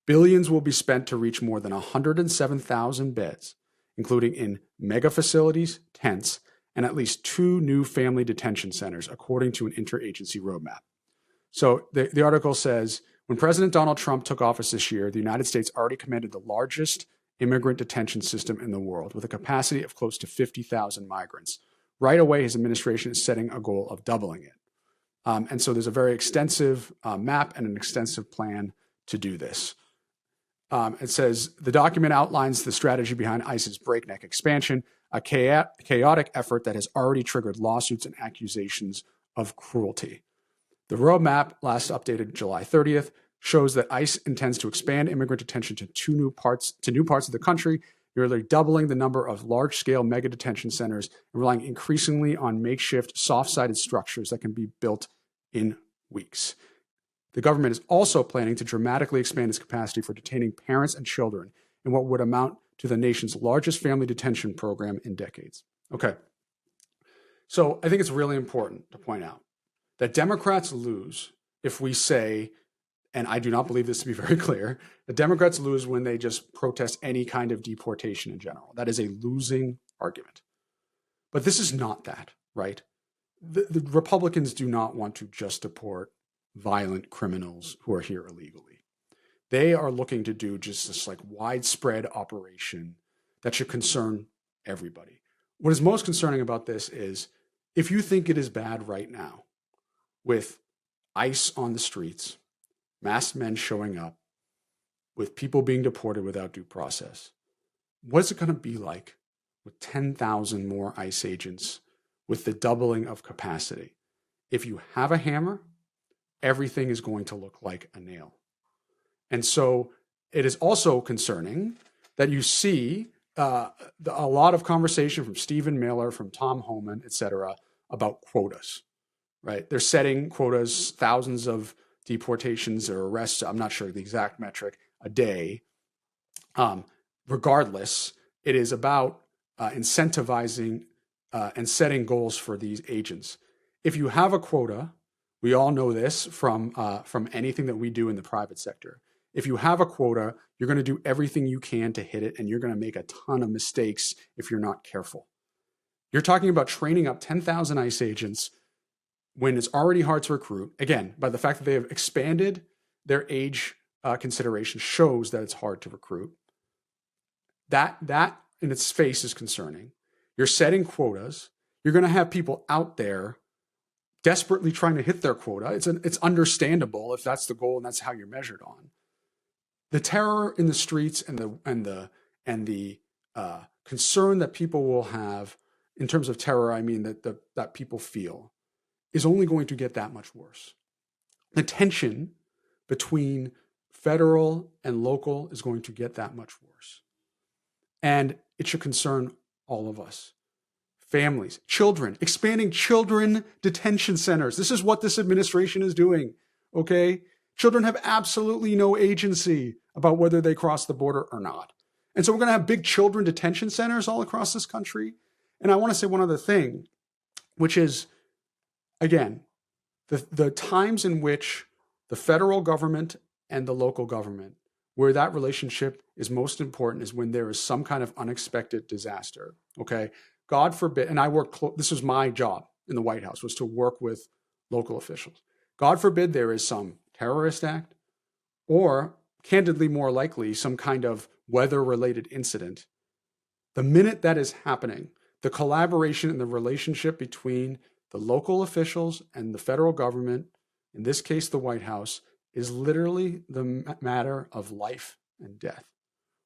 Billions will be spent to reach more than 107,000 beds, including in mega facilities, tents, and at least 2 new family detention centers, according to an interagency roadmap. So the article says, when President Donald Trump took office this year, the United States already commanded the largest immigrant detention system in the world, with a capacity of close to 50,000 migrants. Right away, his administration is setting a goal of doubling it. And so there's a very extensive map and an extensive plan to do this. It says, the document outlines the strategy behind ICE's breakneck expansion, a chaotic effort that has already triggered lawsuits and accusations of cruelty. The roadmap, last updated July 30th, shows that ICE intends to expand immigrant detention to new parts of the country, nearly doubling the number of large-scale mega detention centers and relying increasingly on makeshift, soft-sided structures that can be built in weeks. The government is also planning to dramatically expand its capacity for detaining parents and children in what would amount to the nation's largest family detention program in decades. Okay. So I think it's really important to point out that Democrats lose if we say, and I do not believe this to be very clear, that Democrats lose when they just protest any kind of deportation in general. That is a losing argument. But this is not that, right? The Republicans do not want to just deport violent criminals who are here illegally. They are looking to do just this like widespread operation that should concern everybody. What is most concerning about this is if you think it is bad right now with ICE on the streets, masked men showing up, with people being deported without due process, what is it going to be like with 10,000 more ICE agents with the doubling of capacity? If you have a hammer, everything is going to look like a nail. And so it is also concerning that you see a lot of conversation from Stephen Miller, from Tom Homan, et cetera, about quotas, right? They're setting quotas, thousands of deportations or arrests, I'm not sure the exact metric, a day. Regardless, it is about incentivizing and setting goals for these agents. If you have a quota, we all know this from anything that we do in the private sector. If you have a quota, you're going to do everything you can to hit it, and you're going to make a ton of mistakes if you're not careful. You're talking about training up 10,000 ICE agents when it's already hard to recruit. Again, by the fact that they have expanded their age consideration shows that it's hard to recruit. That in its face is concerning. You're setting quotas. You're going to have people out there desperately trying to hit their quota. It's understandable if that's the goal and that's how you're measured on. The terror in the streets and the concern that people will have in terms of terror, I mean that people feel, is only going to get that much worse. The tension between federal and local is going to get that much worse. And it should concern all of us. Families, children, expanding children detention centers. This is what this administration is doing, okay? Children have absolutely no agency about whether they cross the border or not. And so we're going to have big children detention centers all across this country. And I want to say one other thing, which is, again, the times in which the federal government and the local government, where that relationship is most important, is when there is some kind of unexpected disaster, okay? God forbid, and I work, this was my job in the White House, was to work with local officials. God forbid there is some terrorist act, or candidly more likely, some kind of weather-related incident. The minute that is happening, the collaboration and the relationship between the local officials and the federal government in this case, the White House, is literally the matter of life and death.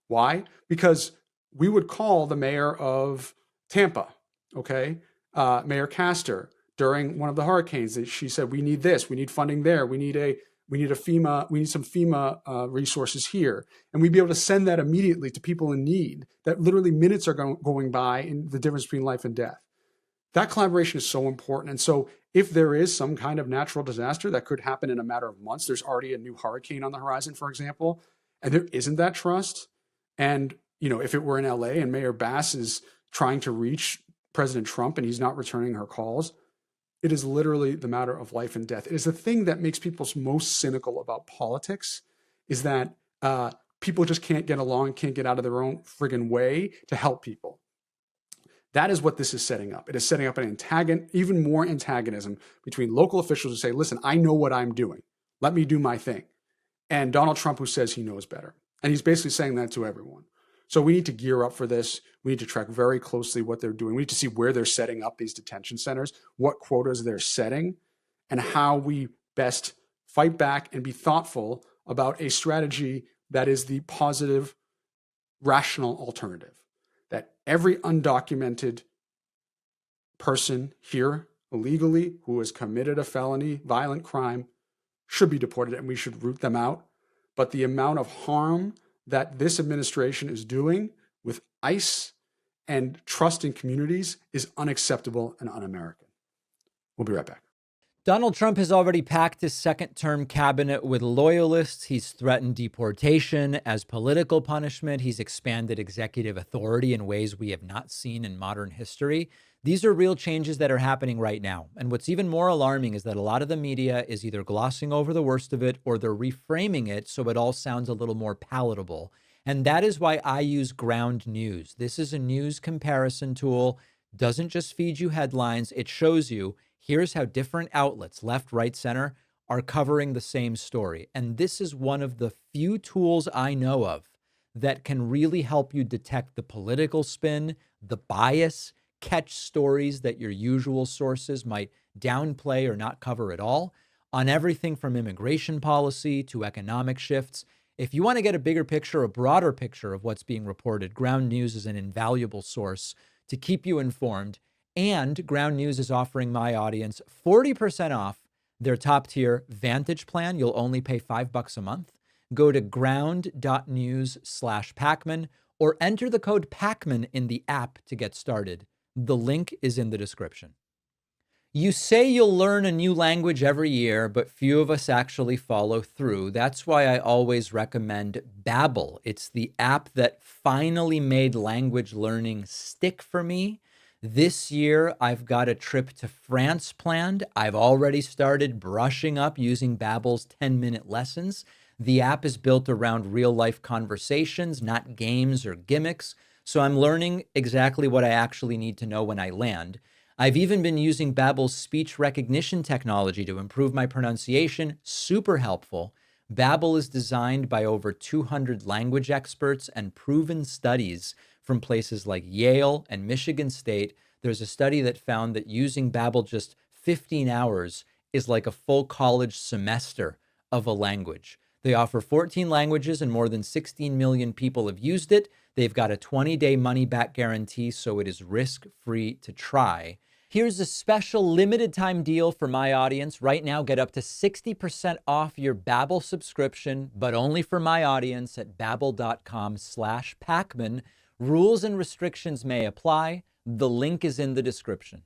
Why? Because we would call the mayor of Tampa, okay, Mayor Castor, during one of the hurricanes. She said, "We need this. We need funding there. We need some FEMA resources here," and we'd be able to send that immediately to people in need. That literally minutes are going by in the difference between life and death. That collaboration is so important. And so if there is some kind of natural disaster that could happen in a matter of months, there's already a new hurricane on the horizon, for example, and there isn't that trust. And, if it were in LA and Mayor Bass is trying to reach President Trump and he's not returning her calls, it is literally the matter of life and death. It is the thing that makes people most cynical about politics, is that people just can't get along, can't get out of their own friggin' way to help people. That is what this is setting up. It is setting up even more antagonism between local officials who say, listen, I know what I'm doing. Let me do my thing. And Donald Trump, who says he knows better. And he's basically saying that to everyone. So we need to gear up for this. We need to track very closely what they're doing. We need to see where they're setting up these detention centers, what quotas they're setting, and how we best fight back and be thoughtful about a strategy that is the positive, rational alternative. That every undocumented person here illegally who has committed a felony, violent crime, should be deported, and we should root them out. But the amount of harm that this administration is doing with ICE and trust in communities is unacceptable and un-American. We'll be right back. Donald Trump has already packed his second-term cabinet with loyalists. He's threatened deportation as political punishment. He's expanded executive authority in ways we have not seen in modern history. These are real changes that are happening right now. And what's even more alarming is that a lot of the media is either glossing over the worst of it or they're reframing it so it all sounds a little more palatable. And that is why I use Ground News. This is a news comparison tool. Doesn't just feed you headlines. It shows you here's how different outlets, left, right, center, are covering the same story. And this is one of the few tools I know of that can really help you detect the political spin, the bias, catch stories that your usual sources might downplay or not cover at all, on everything from immigration policy to economic shifts. If you want to get a bigger picture, a broader picture of what's being reported, Ground News is an invaluable source to keep you informed. And Ground News is offering my audience 40% off their top tier Vantage plan. You'll only pay $5 a month. Go to ground.news/Pakman or enter the code Pakman in the app to get started. The link is in the description. You say you'll learn a new language every year, but few of us actually follow through. That's why I always recommend Babbel. It's the app that finally made language learning stick for me. This year, I've got a trip to France planned. I've already started brushing up using Babbel's 10-minute lessons. The app is built around real-life conversations, not games or gimmicks. So I'm learning exactly what I actually need to know when I land. I've even been using Babbel's speech recognition technology to improve my pronunciation. Super helpful. Babbel is designed by over 200 language experts and proven studies from places like Yale and Michigan State. There's a study that found that using Babbel just 15 hours is like a full college semester of a language. They offer 14 languages and more than 16 million people have used it. They've got a 20-day money-back guarantee, so it is risk-free to try. Here's a special limited-time deal for my audience. Right now, get up to 60% off your Babbel subscription, but only for my audience at babbel.com/Pakman. Rules and restrictions may apply. The link is in the description.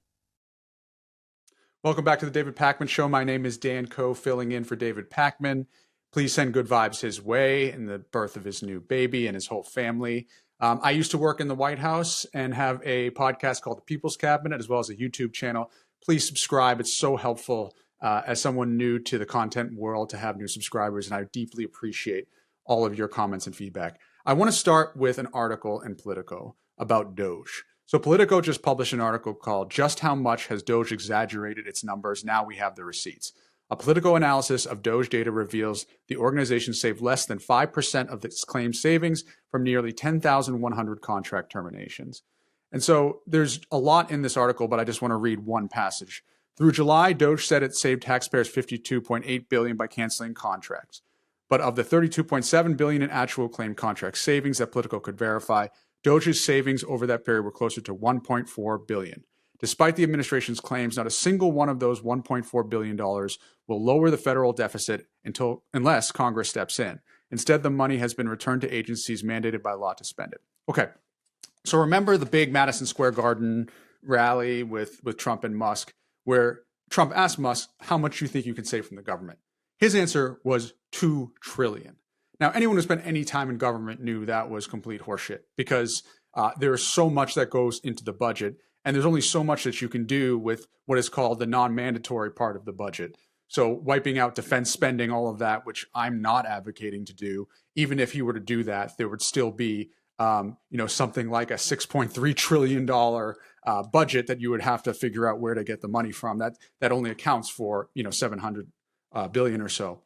Welcome back to the David Pakman Show. My name is Dan Coe, filling in for David Pakman. Please send good vibes his way in the birth of his new baby and his whole family. I used to work in the White House and have a podcast called The People's Cabinet, as well as a YouTube channel. Please subscribe. It's so helpful as someone new to the content world to have new subscribers, and I deeply appreciate all of your comments and feedback. I want to start with an article in Politico about DOGE. So Politico just published an article called "Just How Much Has DOGE Exaggerated Its Numbers? Now We Have the Receipts." A Politico analysis of DOGE data reveals the organization saved less than 5% of its claimed savings from nearly 10,100 contract terminations. And so there's a lot in this article, but I just want to read one passage. Through July, DOGE said it saved taxpayers $52.8 billion by canceling contracts. But of the $32.7 billion in actual claim contract savings that Politico could verify, DOGE's savings over that period were closer to $1.4 billion. Despite the administration's claims, not a single one of those $1.4 billion will lower the federal deficit unless Congress steps in. Instead, the money has been returned to agencies mandated by law to spend it. Okay, so remember the big Madison Square Garden rally with Trump and Musk, where Trump asked Musk, how much do you think you can save from the government? His answer was $2 trillion. Now, anyone who spent any time in government knew that was complete horseshit, because there is so much that goes into the budget, and there's only so much that you can do with what is called the non-mandatory part of the budget. So wiping out defense spending, all of that, which I'm not advocating to do. Even if you were to do that, there would still be something like a $6.3 trillion budget that you would have to figure out where to get the money from. That only accounts for $700 billion or so.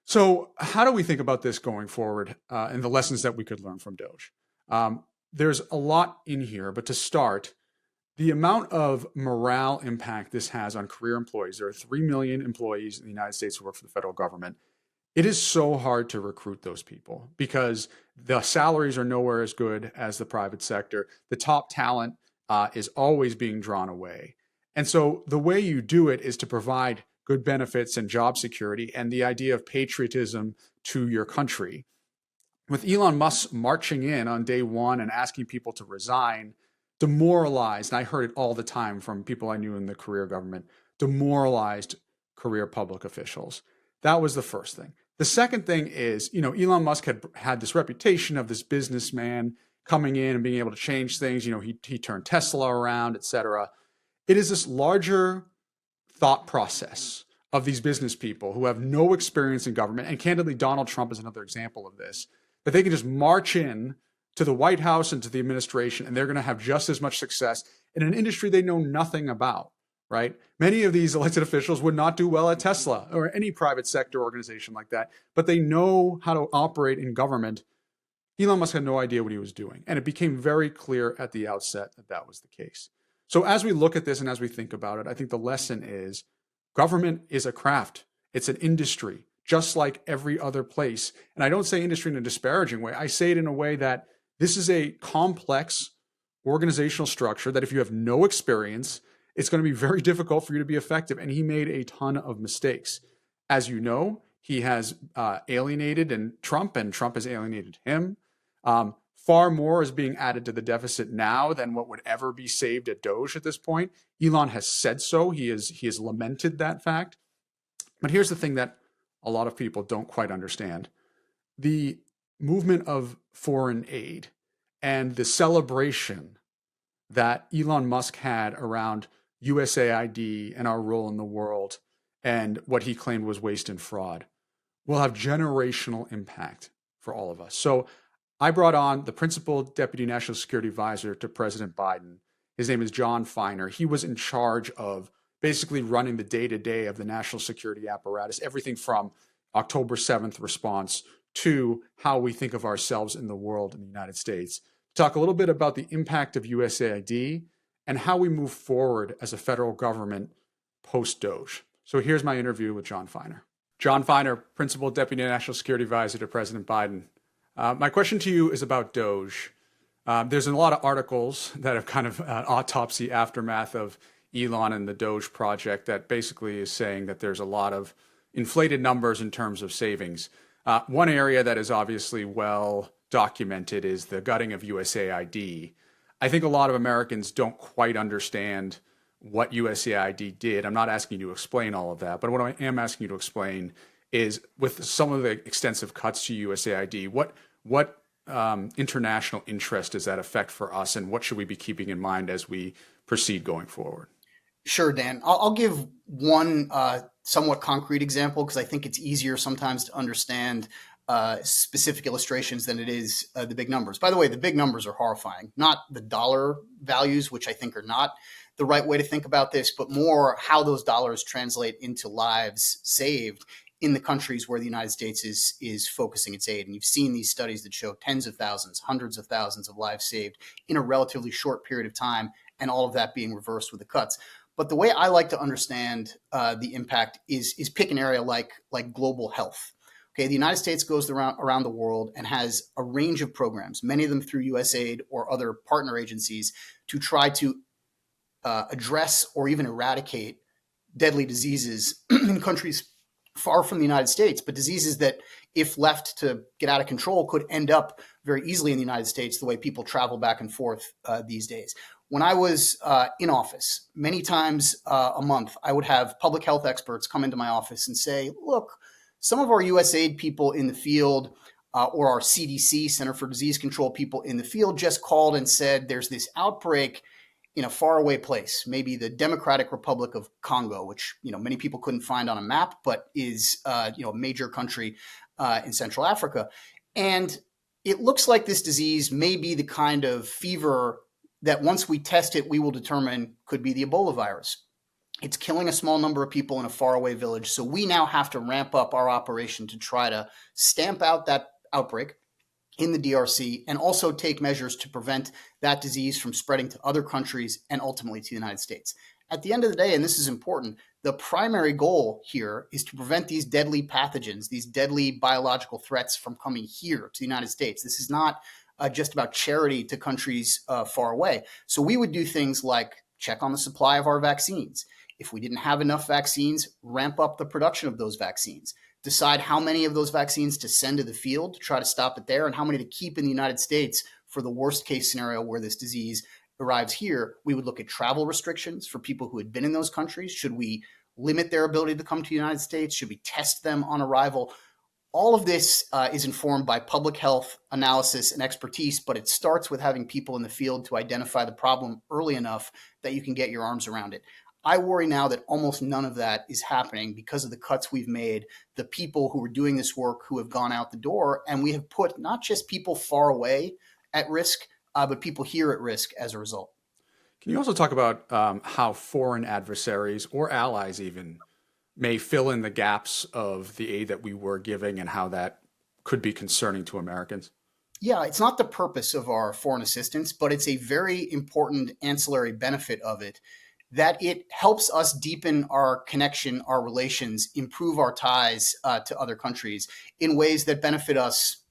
So how do we think about this going forward and the lessons that we could learn from DOGE? There's a lot in here, but to start, the amount of morale impact this has on career employees. There are 3 million employees in the United States who work for the federal government. It is so hard to recruit those people because the salaries are nowhere as good as the private sector. The top talent is always being drawn away. And so the way you do it is to provide good benefits and job security and the idea of patriotism to your country. With Elon Musk marching in on day one and asking people to resign, demoralized, and I heard it all the time from people I knew in the career government, demoralized career public officials. That was the first thing. The second thing is, Elon Musk had this reputation of this businessman coming in and being able to change things. He turned Tesla around, et cetera. It is this larger thought process of these business people who have no experience in government. And candidly, Donald Trump is another example of this, that they can just march in to the White House and to the administration, and they're going to have just as much success in an industry they know nothing about. Right? Many of these elected officials would not do well at Tesla or any private sector organization like that, but they know how to operate in government. Elon Musk had no idea what he was doing. And it became very clear at the outset that that was the case. So as we look at this and as we think about it, I think the lesson is government is a craft. It's an industry, just like every other place. And I don't say industry in a disparaging way. I say it in a way that this is a complex organizational structure that if you have no experience, it's going to be very difficult for you to be effective. And he made a ton of mistakes. As you know, he has alienated Trump, and Trump has alienated him. Far more is being added to the deficit now than what would ever be saved at DOGE at this point. Elon has said so. He has lamented that fact. But here's the thing that a lot of people don't quite understand. The movement of foreign aid and the celebration that Elon Musk had around USAID and our role in the world and what he claimed was waste and fraud will have generational impact for all of us. So I brought on the principal deputy national security advisor to President Biden. His name is John Feiner. He was in charge of basically running the day-to-day of the national security apparatus, everything from October 7th response to how we think of ourselves in the world in the United States. Talk a little bit about the impact of USAID and how we move forward as a federal government post-DOGE. So here's my interview with John Feiner. John Feiner, Principal Deputy National Security Advisor to President Biden. My question to you is about DOGE. There's a lot of articles that have kind of autopsy aftermath of Elon and the DOGE project that basically is saying that there's a lot of inflated numbers in terms of savings. One area that is obviously well documented is the gutting of USAID. I think a lot of Americans don't quite understand what USAID did. I'm not asking you to explain all of that, but what I am asking you to explain is with some of the extensive cuts to USAID, what international interest does that affect for us, and what should we be keeping in mind as we proceed going forward? Sure, Dan. I'll give one somewhat concrete example because I think it's easier sometimes to understand specific illustrations than it is the big numbers. By the way, the big numbers are horrifying, not the dollar values, which I think are not the right way to think about this, but more how those dollars translate into lives saved in the countries where the United States is focusing its aid. And you've seen these studies that show tens of thousands, hundreds of thousands of lives saved in a relatively short period of time, and all of that being reversed with the cuts. But the way I like to understand the impact is pick an area like global health. Okay, the United States goes around the world and has a range of programs, many of them through USAID or other partner agencies, to try to address or even eradicate deadly diseases in countries far from the United States, but diseases that, if left to get out of control, could end up very easily in the United States, the way people travel back and forth these days. When I was in office, many times a month, I would have public health experts come into my office and say, look, some of our USAID people in the field or our CDC, Center for Disease Control people in the field, just called and said there's this outbreak in a faraway place, maybe the Democratic Republic of Congo, which many people couldn't find on a map, but is a major country in Central Africa. And it looks like this disease may be the kind of fever that once we test it, we will determine could be the Ebola virus. It's killing a small number of people in a faraway village. So we now have to ramp up our operation to try to stamp out that outbreak in the DRC and also take measures to prevent that disease from spreading to other countries and ultimately to the United States. At the end of the day, and this is important, the primary goal here is to prevent these deadly pathogens, these deadly biological threats from coming here to the United States. This is not just about charity to countries far away. So we would do things like check on the supply of our vaccines. If we didn't have enough vaccines, ramp up the production of those vaccines. Decide how many of those vaccines to send to the field to try to stop it there and how many to keep in the United States for the worst case scenario where this disease arrives here. We would look at travel restrictions for people who had been in those countries. Should we limit their ability to come to the United States? Should we test them on arrival? All of this is informed by public health analysis and expertise, but it starts with having people in the field to identify the problem early enough that you can get your arms around it. I worry now that almost none of that is happening because of the cuts we've made, the people who are doing this work who have gone out the door, and we have put not just people far away at risk, but people here at risk as a result. Can you also talk about how foreign adversaries or allies even may fill in the gaps of the aid that we were giving and how that could be concerning to Americans? Yeah, it's not the purpose of our foreign assistance, but it's a very important ancillary benefit of it, that it helps us deepen our connection, our relations, improve our ties to other countries in ways that benefit us,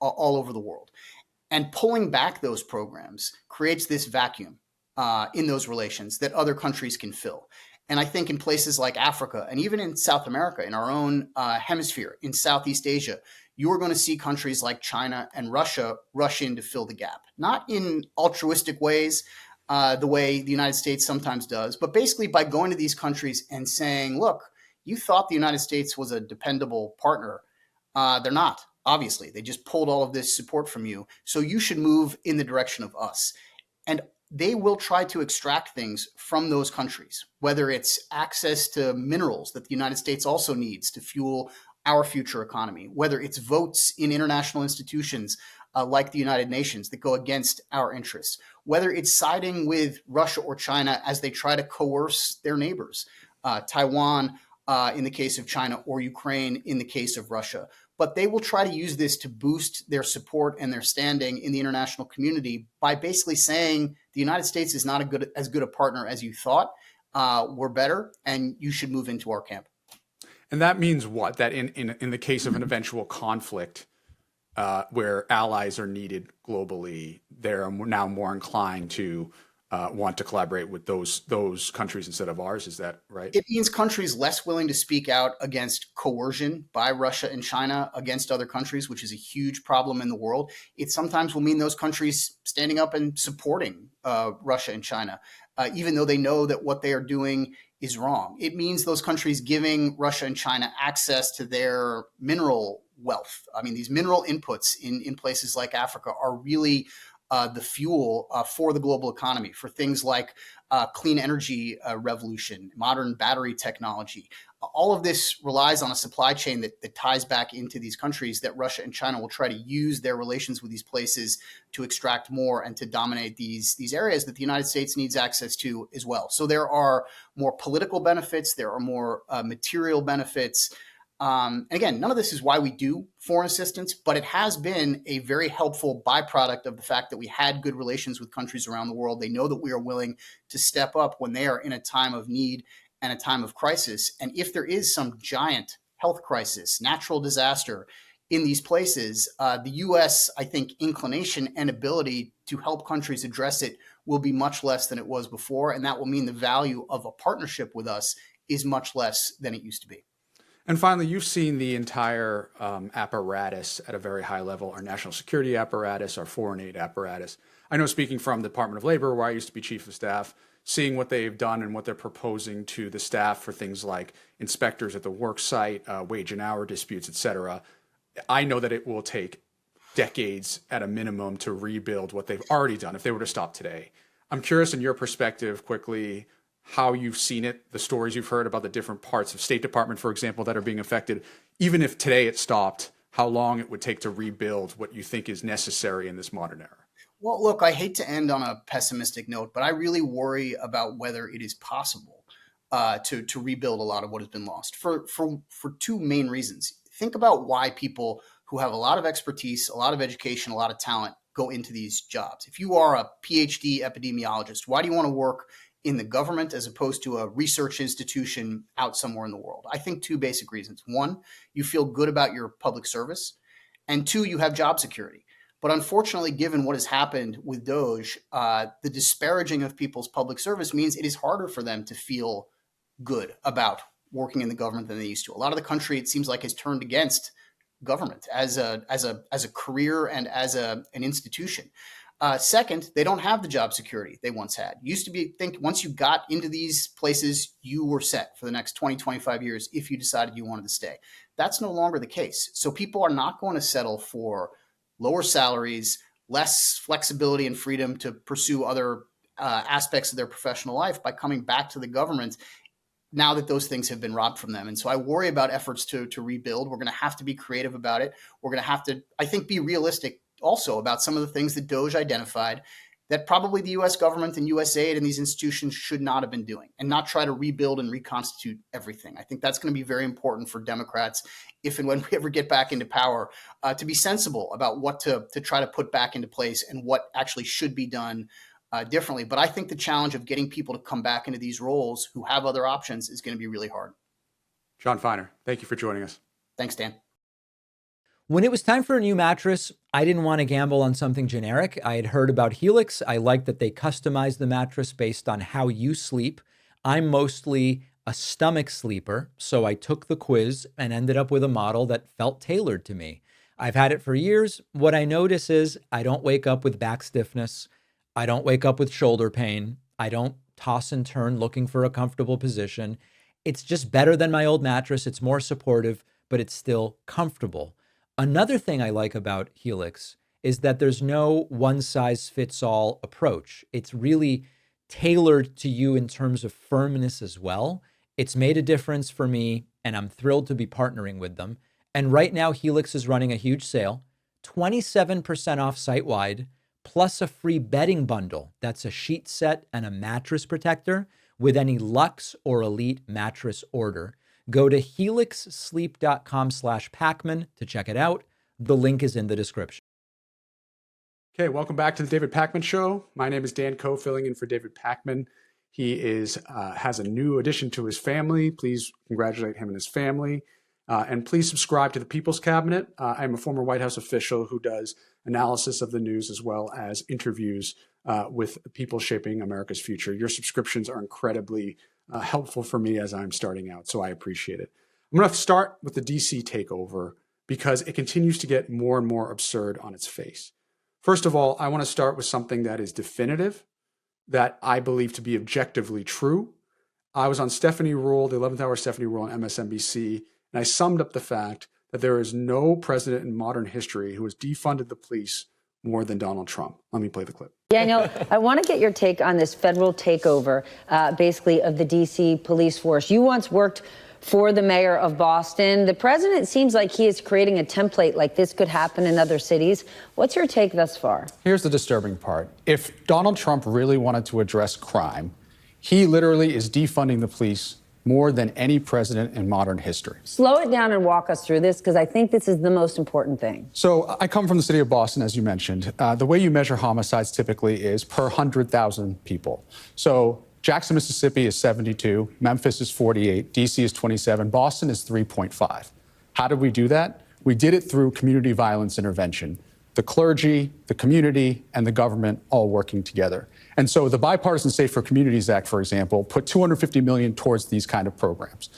all over the world. And pulling back those programs creates this vacuum in those relations that other countries can fill. And I think in places like Africa and even in South America, in our own hemisphere, in Southeast Asia, you are going to see countries like China and Russia rush in to fill the gap, not in altruistic ways, the way the United States sometimes does, but basically by going to these countries and saying, look, you thought the United States was a dependable partner. They're not, obviously. They just pulled all of this support from you. So you should move in the direction of us. And they will try to extract things from those countries, whether it's access to minerals that the United States also needs to fuel our future economy, whether it's votes in international institutions like the United Nations that go against our interests, whether it's siding with Russia or China as they try to coerce their neighbors, Taiwan in the case of China or Ukraine in the case of Russia. But they will try to use this to boost their support and their standing in the international community by basically saying the United States is not as good a partner as you thought. We're better, and you should move into our camp. And that means what? That in the case of an eventual conflict where allies are needed globally, they're now more inclined to want to collaborate with those countries instead of ours. Is that right? It means countries less willing to speak out against coercion by Russia and China against other countries, which is a huge problem in the world. It sometimes will mean those countries standing up and supporting Russia and China, even though they know that what they are doing is wrong. It means those countries giving Russia and China access to their mineral wealth. I mean, these mineral inputs in places like Africa are really the fuel for the global economy, for things like clean energy revolution, modern battery technology. All of this relies on a supply chain that ties back into these countries that Russia and China will try to use their relations with these places to extract more and to dominate these areas that the United States needs access to as well. So there are more political benefits. There are more material benefits. And again, none of this is why we do foreign assistance, but it has been a very helpful byproduct of the fact that we had good relations with countries around the world. They know that we are willing to step up when they are in a time of need and a time of crisis. And if there is some giant health crisis, natural disaster in these places, the U.S., I think, inclination and ability to help countries address it will be much less than it was before. And that will mean the value of a partnership with us is much less than it used to be. And finally, you've seen the entire apparatus at a very high level, our national security apparatus, our foreign aid apparatus. I know, speaking from the Department of Labor, where I used to be chief of staff, seeing what they've done and what they're proposing to the staff for things like inspectors at the work site, wage and hour disputes, et cetera, I know that it will take decades at a minimum to rebuild what they've already done if they were to stop today. I'm curious, in your perspective, quickly, how you've seen it, the stories you've heard about the different parts of State Department, for example, that are being affected. Even if today it stopped, how long it would take to rebuild what you think is necessary in this modern era? Well, look, I hate to end on a pessimistic note, but I really worry about whether it is possible to rebuild a lot of what has been lost for two main reasons. Think about why people who have a lot of expertise, a lot of education, a lot of talent go into these jobs. If you are a PhD epidemiologist, why do you want to work in the government as opposed to a research institution out somewhere in the world? I think two basic reasons. One, you feel good about your public service. And two, you have job security. But unfortunately, given what has happened with DOGE, the disparaging of people's public service means it is harder for them to feel good about working in the government than they used to. A lot of the country, it seems like, has turned against government as a career and as an institution. Second, they don't have the job security they once had. Used to be, think once you got into these places, you were set for the next 20, 25 years if you decided you wanted to stay. That's no longer the case. So people are not going to settle for lower salaries, less flexibility and freedom to pursue other aspects of their professional life by coming back to the government now that those things have been robbed from them. And so I worry about efforts to rebuild. We're going to have to be creative about it. We're going to have to, I think, be realistic also about some of the things that DOGE identified that probably the U.S. government and USAID and these institutions should not have been doing, and not try to rebuild and reconstitute everything. I think that's going to be very important for Democrats if and when we ever get back into power, to be sensible about what to try to put back into place and what actually should be done differently. But I think the challenge of getting people to come back into these roles who have other options is going to be really hard. John Feiner, thank you for joining us. Thanks, Dan. When it was time for a new mattress, I didn't want to gamble on something generic. I had heard about Helix. I liked that they customized the mattress based on how you sleep. I'm mostly a stomach sleeper, so I took the quiz and ended up with a model that felt tailored to me. I've had it for years. What I notice is I don't wake up with back stiffness. I don't wake up with shoulder pain. I don't toss and turn looking for a comfortable position. It's just better than my old mattress. It's more supportive, but it's still comfortable. Another thing I like about Helix is that there's no one-size-fits-all approach. It's really tailored to you in terms of firmness as well. It's made a difference for me, and I'm thrilled to be partnering with them. And right now, Helix is running a huge sale, 27% off site-wide, plus a free bedding bundle. That's a sheet set and a mattress protector with any Luxe or Elite mattress order. Go to helixsleep.com/Pakman to check it out. The link is in the description. Okay, welcome back to the David Pakman Show. My name is Dan Coe, filling in for David Pakman. He has a new addition to his family. Please congratulate him and his family. And please subscribe to the People's Cabinet. I'm a former White House official who does analysis of the news as well as interviews with people shaping America's future. Your subscriptions are incredibly helpful for me as I'm starting out, so I appreciate it. I'm going to start with the DC takeover because it continues to get more and more absurd on its face. First of all, I want to start with something that is definitive, that I believe to be objectively true. I was on Stephanie Ruhle, the 11th hour Stephanie Ruhle on MSNBC, and I summed up the fact that there is no president in modern history who has defunded the police more than Donald Trump. Let me play the clip. Daniel, I want to get your take on this federal takeover, basically, of the D.C. police force. You once worked for the mayor of Boston. The president seems like he is creating a template like this could happen in other cities. What's your take thus far? Here's the disturbing part. If Donald Trump really wanted to address crime, he literally is defunding the police more than any president in modern history. Slow it down and walk us through this, because I think this is the most important thing. So I come from the city of Boston, as you mentioned. The way you measure homicides typically is per 100,000 people. So Jackson, Mississippi is 72, Memphis is 48, DC is 27, Boston is 3.5. How did we do that? We did it through community violence intervention. The clergy, the community, and the government all working together. And so the Bipartisan Safer Communities Act, for example, put $250 million towards these kind of programs.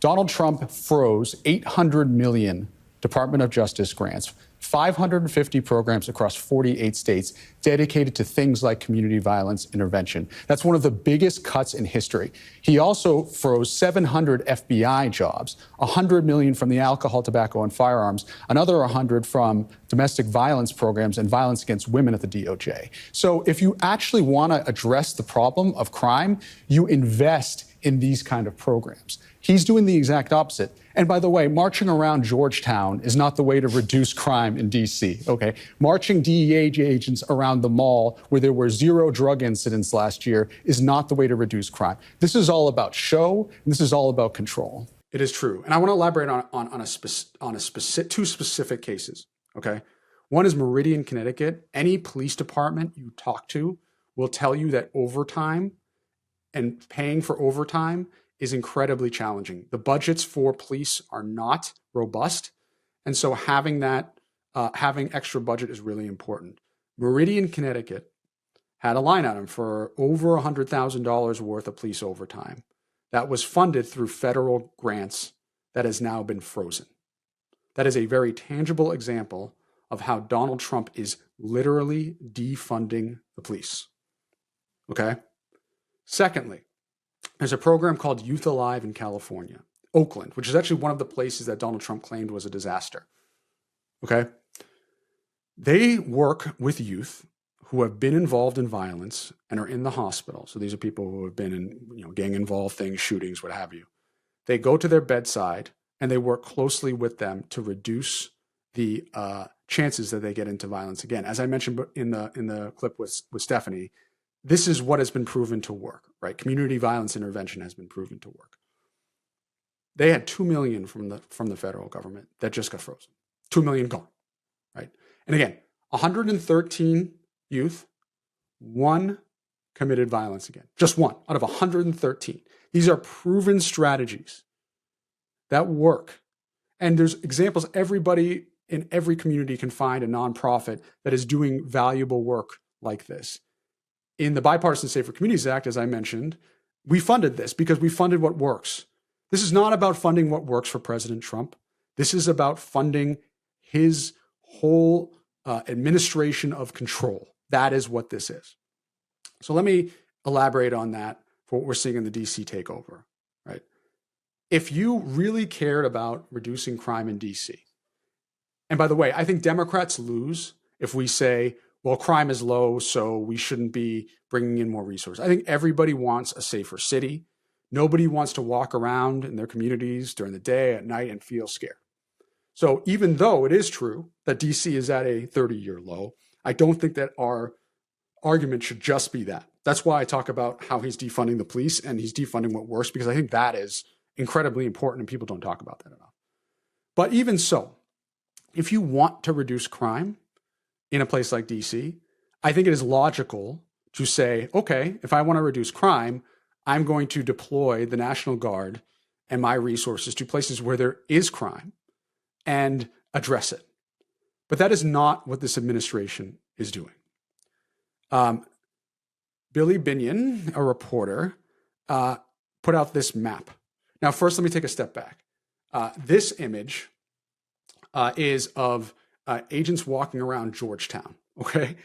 Donald Trump froze 800 million Department of Justice grants, 550 programs across 48 states dedicated to things like community violence intervention. That's one of the biggest cuts in history. He also froze 700 FBI jobs, 100 million from the alcohol, tobacco, and firearms, another 100 from domestic violence programs and violence against women at the DOJ. So if you actually want to address the problem of crime, you invest in these kind of programs. He's doing the exact opposite. And by the way, marching around Georgetown is not the way to reduce crime in D.C., okay? Marching DEA agents around the mall where there were 0 drug incidents last year is not the way to reduce crime. This is all about show, and this is all about control. It is true. And I want to elaborate on two specific cases, okay? One is Meridian, Connecticut. Any police department you talk to will tell you that overtime and paying for overtime is incredibly challenging. The budgets for police are not robust. And so having extra budget is really important. Meridian, Connecticut had a line item for over $100,000 worth of police overtime that was funded through federal grants that has now been frozen. That is a very tangible example of how Donald Trump is literally defunding the police. Okay? Secondly, there's a program called Youth Alive in California, Oakland, which is actually one of the places that Donald Trump claimed was a disaster. Okay? They work with youth who have been involved in violence and are in the hospital. So these are people who have been in, gang-involved things, shootings, what have you. They go to their bedside and they work closely with them to reduce the chances that they get into violence again. As I mentioned in the clip with Stephanie, this is what has been proven to work, right? Community violence intervention has been proven to work. They had $2 million from the federal government that just got frozen. $2 million gone, right? And again, 113 youth, 1 committed violence again. Just 1 out of 113. These are proven strategies that work. And there's examples. Everybody in every community can find a nonprofit that is doing valuable work like this. In the Bipartisan Safer Communities Act, as I mentioned, we funded this because we funded what works. This is not about funding what works for President Trump. This is about funding his whole administration of control. That is what this is. So let me elaborate on that for what we're seeing in the DC takeover, right? If you really cared about reducing crime in DC, and by the way, I think Democrats lose if we say, well, crime is low, so we shouldn't be bringing in more resources. I think everybody wants a safer city. Nobody wants to walk around in their communities during the day, at night, and feel scared. So even though it is true that DC is at a 30-year low, I don't think that our argument should just be that. That's why I talk about how he's defunding the police and he's defunding what works, because I think that is incredibly important and people don't talk about that enough. But even so, if you want to reduce crime in a place like DC, I think it is logical to say, okay, if I want to reduce crime, I'm going to deploy the National Guard and my resources to places where there is crime and address it. But that is not what this administration is doing. Billy Binion, a reporter, put out this map. Now, first, let me take a step back. This image is of agents walking around Georgetown. Okay,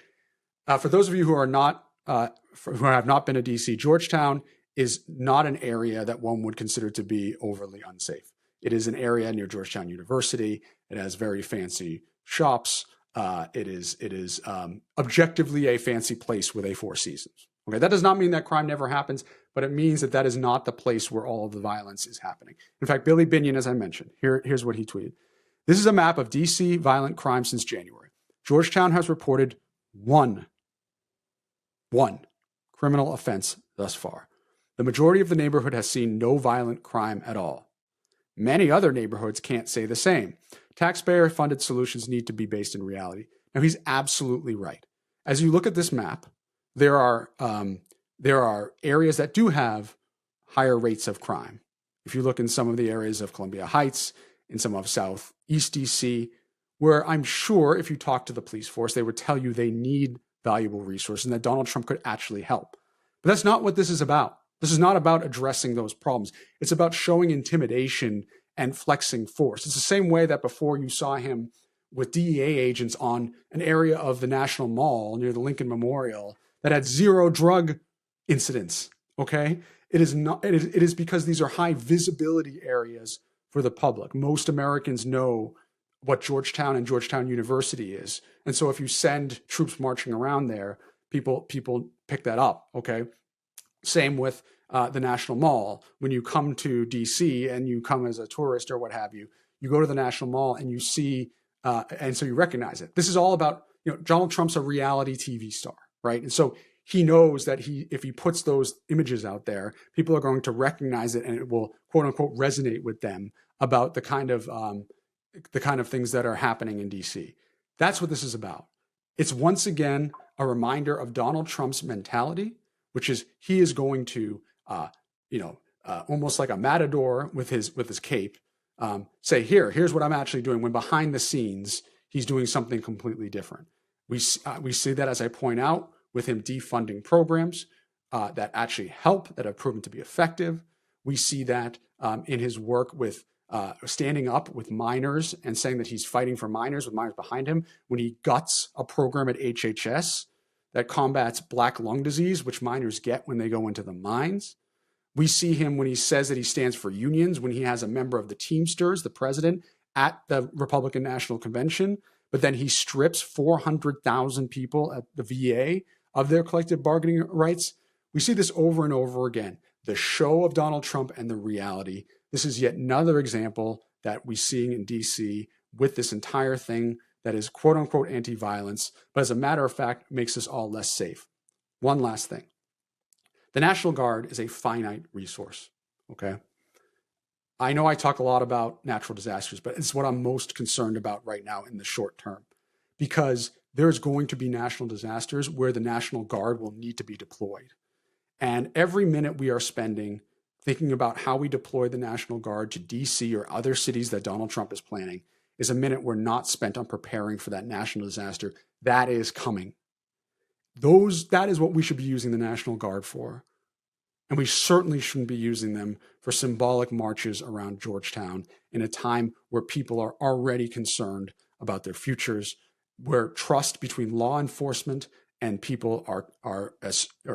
for those of you who are not who have not been to DC, Georgetown is not an area that one would consider to be overly unsafe. It is an area near Georgetown University. It has very fancy shops. It is objectively a fancy place with a Four Seasons. Okay, that does not mean that crime never happens, but it means that that is not the place where all of the violence is happening. In fact, Billy Binion, as I mentioned, here's what he tweeted. This is a map of DC violent crime since January. Georgetown has reported one criminal offense thus far. The majority of the neighborhood has seen no violent crime at all. Many other neighborhoods can't say the same. Taxpayer-funded solutions need to be based in reality. Now, he's absolutely right. As you look at this map, there are areas that do have higher rates of crime. If you look in some of the areas of Columbia Heights, in some of Southeast DC, where I'm sure if you talk to the police force, they would tell you they need valuable resources and that Donald Trump could actually help. But that's not what this is about. This is not about addressing those problems. It's about showing intimidation and flexing force. It's the same way that before you saw him with DEA agents on an area of the National Mall near the Lincoln Memorial that had 0 drug incidents, okay? It is because these are high visibility areas for the public. Most Americans know what Georgetown and Georgetown University is. And so if you send troops marching around there, people pick that up, okay? Same with the National Mall. When you come to DC and you come as a tourist or what have you, you go to the National Mall and you see, and so you recognize it. This is all about, Donald Trump's a reality TV star, right? And so he knows that if he puts those images out there, people are going to recognize it and it will quote unquote resonate with them about the kind of things that are happening in DC. That's what this is about. It's once again a reminder of Donald Trump's mentality, which is he is going to, almost like a matador with his cape, say, here's what I'm actually doing, when behind the scenes, he's doing something completely different. We see that, as I point out, with him defunding programs that actually help, that have proven to be effective. We see that in his work with standing up with minors and saying that he's fighting for minors with minors behind him, when he guts a program at HHS that combats black lung disease, which minors get when they go into the mines. We see him when he says that he stands for unions, when he has a member of the Teamsters, the president, at the Republican National Convention, but then he strips 400,000 people at the VA of their collective bargaining rights. We see this over and over again. The show of Donald Trump and the reality. This is yet another example that we're seeing in DC with this entire thing that is quote unquote anti-violence, but as a matter of fact, makes us all less safe. One last thing. The National Guard is a finite resource, okay? I know I talk a lot about natural disasters, but it's what I'm most concerned about right now in the short term, because there's going to be national disasters where the National Guard will need to be deployed. And every minute we are spending thinking about how we deploy the National Guard to DC or other cities that Donald Trump is planning is a minute we're not spent on preparing for that national disaster that is coming. That is what we should be using the National Guard for. And we certainly shouldn't be using them for symbolic marches around Georgetown in a time where people are already concerned about their futures, where trust between law enforcement and people are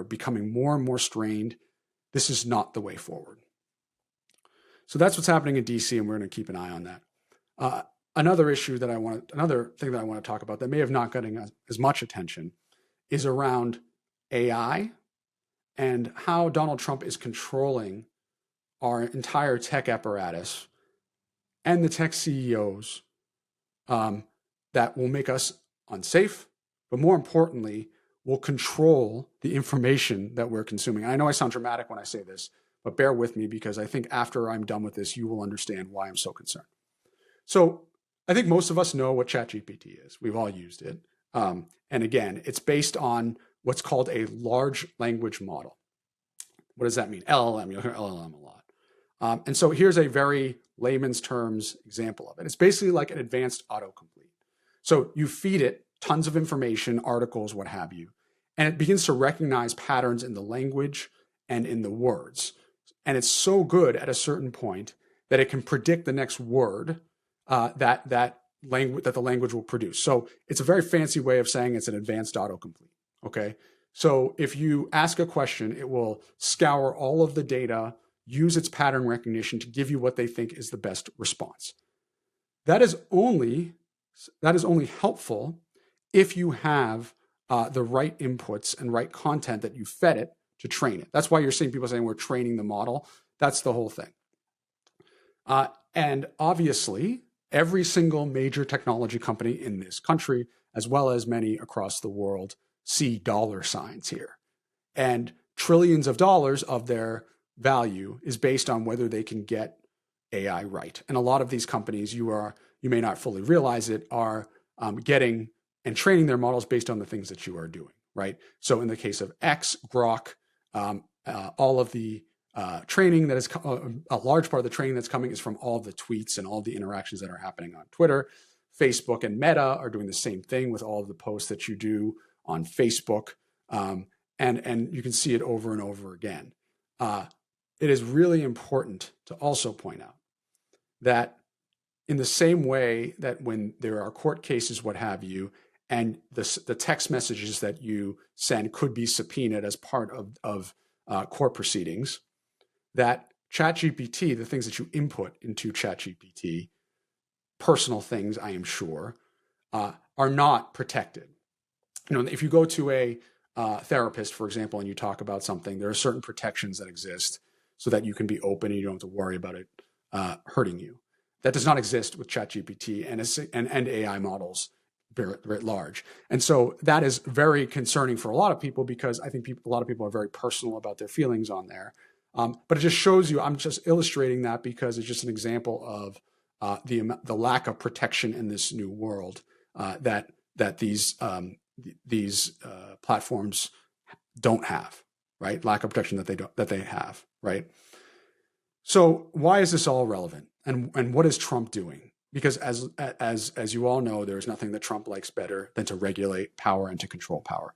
becoming more and more strained. This is not the way forward. So that's what's happening in DC, and we're going to keep an eye on that. Another thing that I want to talk about that may have not gotten as much attention is around AI and how Donald Trump is controlling our entire tech apparatus and the tech CEOs that will make us unsafe, but more importantly, will control the information that we're consuming. And I know I sound dramatic when I say this, but bear with me, because I think after I'm done with this, you will understand why I'm so concerned. So I think most of us know what ChatGPT is. We've all used it. And again, it's based on what's called a large language model. What does that mean? LLM. You'll hear LLM a lot. And so here's a very layman's terms example of it. It's basically like an advanced autocomplete. So you feed it tons of information, articles, what have you, and it begins to recognize patterns in the language and in the words. And it's so good at a certain point that it can predict the next word that the language will produce. So it's a very fancy way of saying it's an advanced autocomplete, okay? So if you ask a question, it will scour all of the data, use its pattern recognition to give you what they think is the best response. That is only helpful if you have the right inputs and right content that you fed it to train it. That's why you're seeing people saying we're training the model. That's the whole thing. And obviously, every single major technology company in this country, as well as many across the world, see dollar signs here. And trillions of dollars of their value is based on whether they can get AI right. And a lot of these companies, you may not fully realize it, are getting and training their models based on the things that you are doing, right? So in the case of X, Grok, all of the training that is a large part of the training that's coming is from all of the tweets and all of the interactions that are happening on Twitter. Facebook and Meta are doing the same thing with all of the posts that you do on Facebook. And you can see it over and over again. It is really important to also point out that in the same way that when there are court cases, what have you, and the text messages that you send could be subpoenaed as part of court proceedings, that ChatGPT, the things that you input into ChatGPT, personal things, I am sure, are not protected. If you go to a therapist, for example, and you talk about something, there are certain protections that exist so that you can be open and you don't have to worry about it hurting you. That does not exist with ChatGPT and AI models writ large. And so that is very concerning for a lot of people, because I think a lot of people are very personal about their feelings on there. But it just shows you, I'm just illustrating that because it's just an example of the lack of protection in this new world that these platforms don't have, right? Lack of protection that they have, right? So why is this all relevant? And what is Trump doing? Because as you all know, there is nothing that Trump likes better than to regulate power and to control power.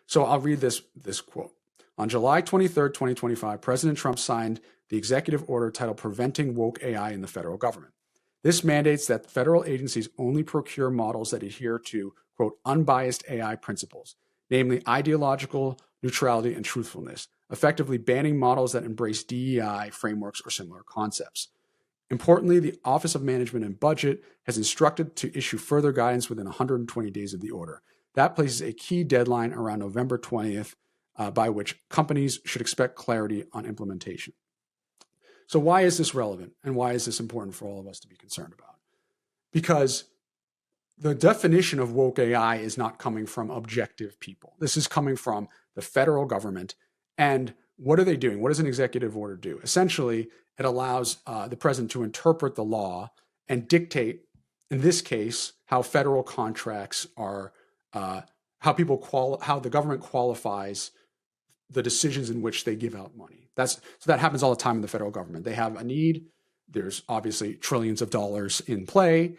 So I'll read this quote. On July 23rd, 2025, President Trump signed the executive order titled Preventing Woke AI in the Federal Government. This mandates that federal agencies only procure models that adhere to, quote, unbiased AI principles, namely ideological neutrality and truthfulness, effectively banning models that embrace DEI frameworks or similar concepts. Importantly, the Office of Management and Budget has instructed to issue further guidance within 120 days of the order. That places a key deadline around November 20th, by which companies should expect clarity on implementation. So why is this relevant, and why is this important for all of us to be concerned about? Because the definition of woke AI is not coming from objective people. This is coming from the federal government. And what are they doing? What does an executive order do? Essentially, it allows the president to interpret the law and dictate, in this case, how federal contracts are, how the government qualifies the decisions in which they give out money. So that happens all the time in the federal government. They have a need. There's obviously trillions of dollars in play.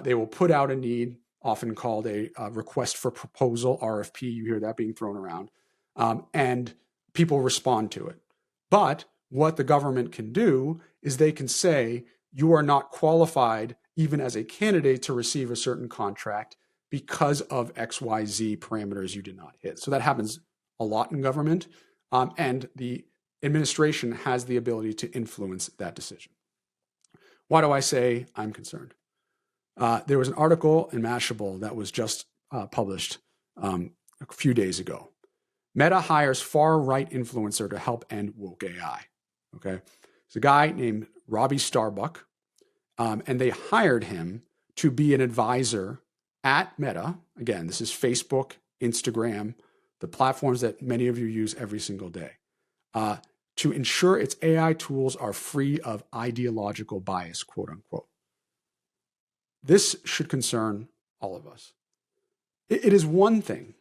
They will put out a need, often called a request for proposal, RFP. You hear that being thrown around. And people respond to it. But what the government can do is they can say, you are not qualified even as a candidate to receive a certain contract because of XYZ parameters you did not hit. So that happens a lot in government. And the administration has the ability to influence that decision. Why do I say I'm concerned? There was an article in Mashable that was just published a few days ago. Meta hires far-right influencer to help end woke AI. Okay, it's a guy named Robbie Starbuck, and they hired him to be an advisor at Meta. Again, this is Facebook, Instagram, the platforms that many of you use every single day, to ensure its AI tools are free of ideological bias, quote unquote. This should concern all of us. It is one thing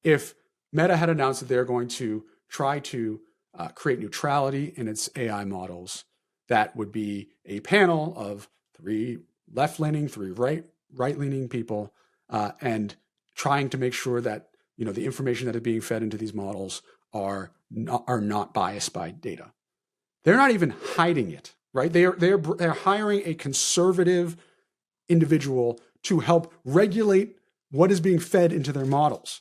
if Meta had announced that they're going to try to create neutrality in its AI models. That would be a panel of 3 left-leaning, 3 right-leaning people, and trying to make sure that the information that is being fed into these models are not biased by data. They're not even hiding it, right? They're hiring a conservative individual to help regulate what is being fed into their models.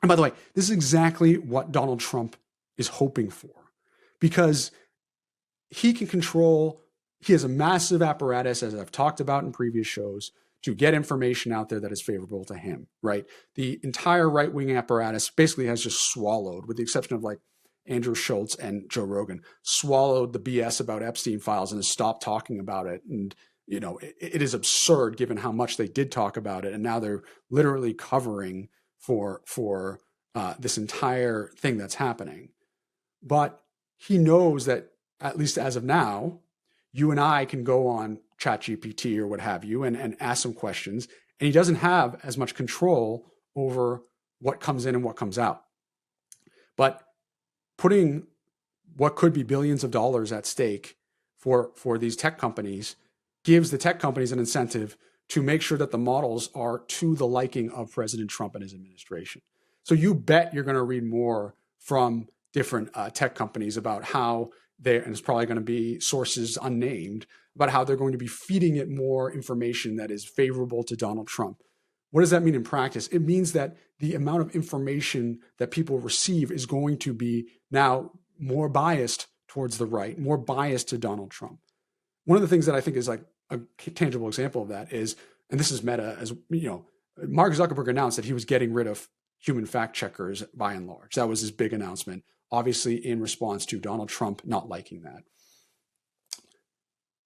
And by the way, this is exactly what Donald Trump is hoping for, because he can control, he has a massive apparatus, as I've talked about in previous shows, to get information out there that is favorable to him, right? The entire right-wing apparatus basically has just swallowed, with the exception of like Andrew Schultz and Joe Rogan, swallowed the BS about Epstein files and has stopped talking about it. And, it is absurd given how much they did talk about it. And now they're literally covering for this entire thing that's happening. But he knows that, at least as of now, you and I can go on ChatGPT or what have you and ask some questions, and he doesn't have as much control over what comes in and what comes out. But putting what could be billions of dollars at stake for these tech companies gives the tech companies an incentive to make sure that the models are to the liking of President Trump and his administration. So you bet you're going to read more from different tech companies about how and it's probably going to be sources unnamed, about how they're going to be feeding it more information that is favorable to Donald Trump. What does that mean in practice? It means that the amount of information that people receive is going to be now more biased towards the right, more biased to Donald Trump. One of the things that I think is like a tangible example of that is, and this is Meta, as you know, Mark Zuckerberg announced that he was getting rid of human fact checkers by and large. That was his big announcement, obviously in response to Donald Trump not liking that.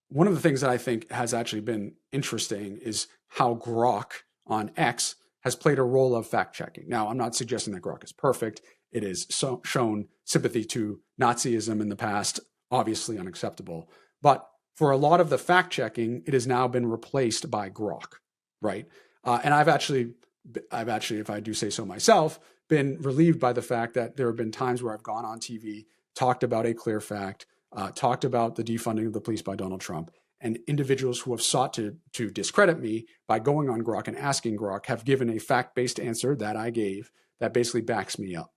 One of the things that I think has actually been interesting is how Grok on X has played a role of fact checking. Now, I'm not suggesting that Grok is perfect. It has shown sympathy to Nazism in the past, obviously unacceptable. But for a lot of the fact checking, it has now been replaced by Grok, right? And I've actually, if I do say so myself, been relieved by the fact that there have been times where I've gone on TV, talked about a clear fact, talked about the defunding of the police by Donald Trump, and individuals who have sought to discredit me by going on Grok and asking Grok have given a fact-based answer that I gave that basically backs me up.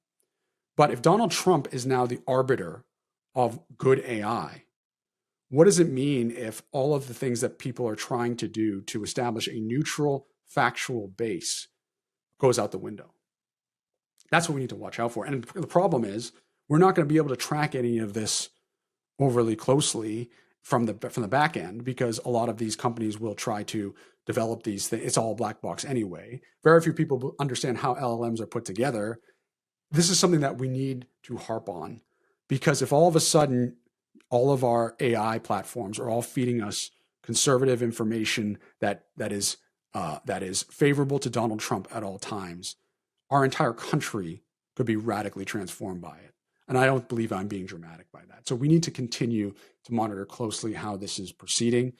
But if Donald Trump is now the arbiter of good AI, what does it mean if all of the things that people are trying to do to establish a neutral, factual base goes out the window? That's what we need to watch out for. And the problem is we're not going to be able to track any of this overly closely from the back end, because a lot of these companies will try to develop these things. It's all black box anyway. Very few people understand how LLMs are put together. This is something that we need to harp on, because if all of a sudden all of our AI platforms are all feeding us conservative information that is favorable to Donald Trump at all times, our entire country could be radically transformed by it. And I don't believe I'm being dramatic by that. So we need to continue to monitor closely how this is proceeding.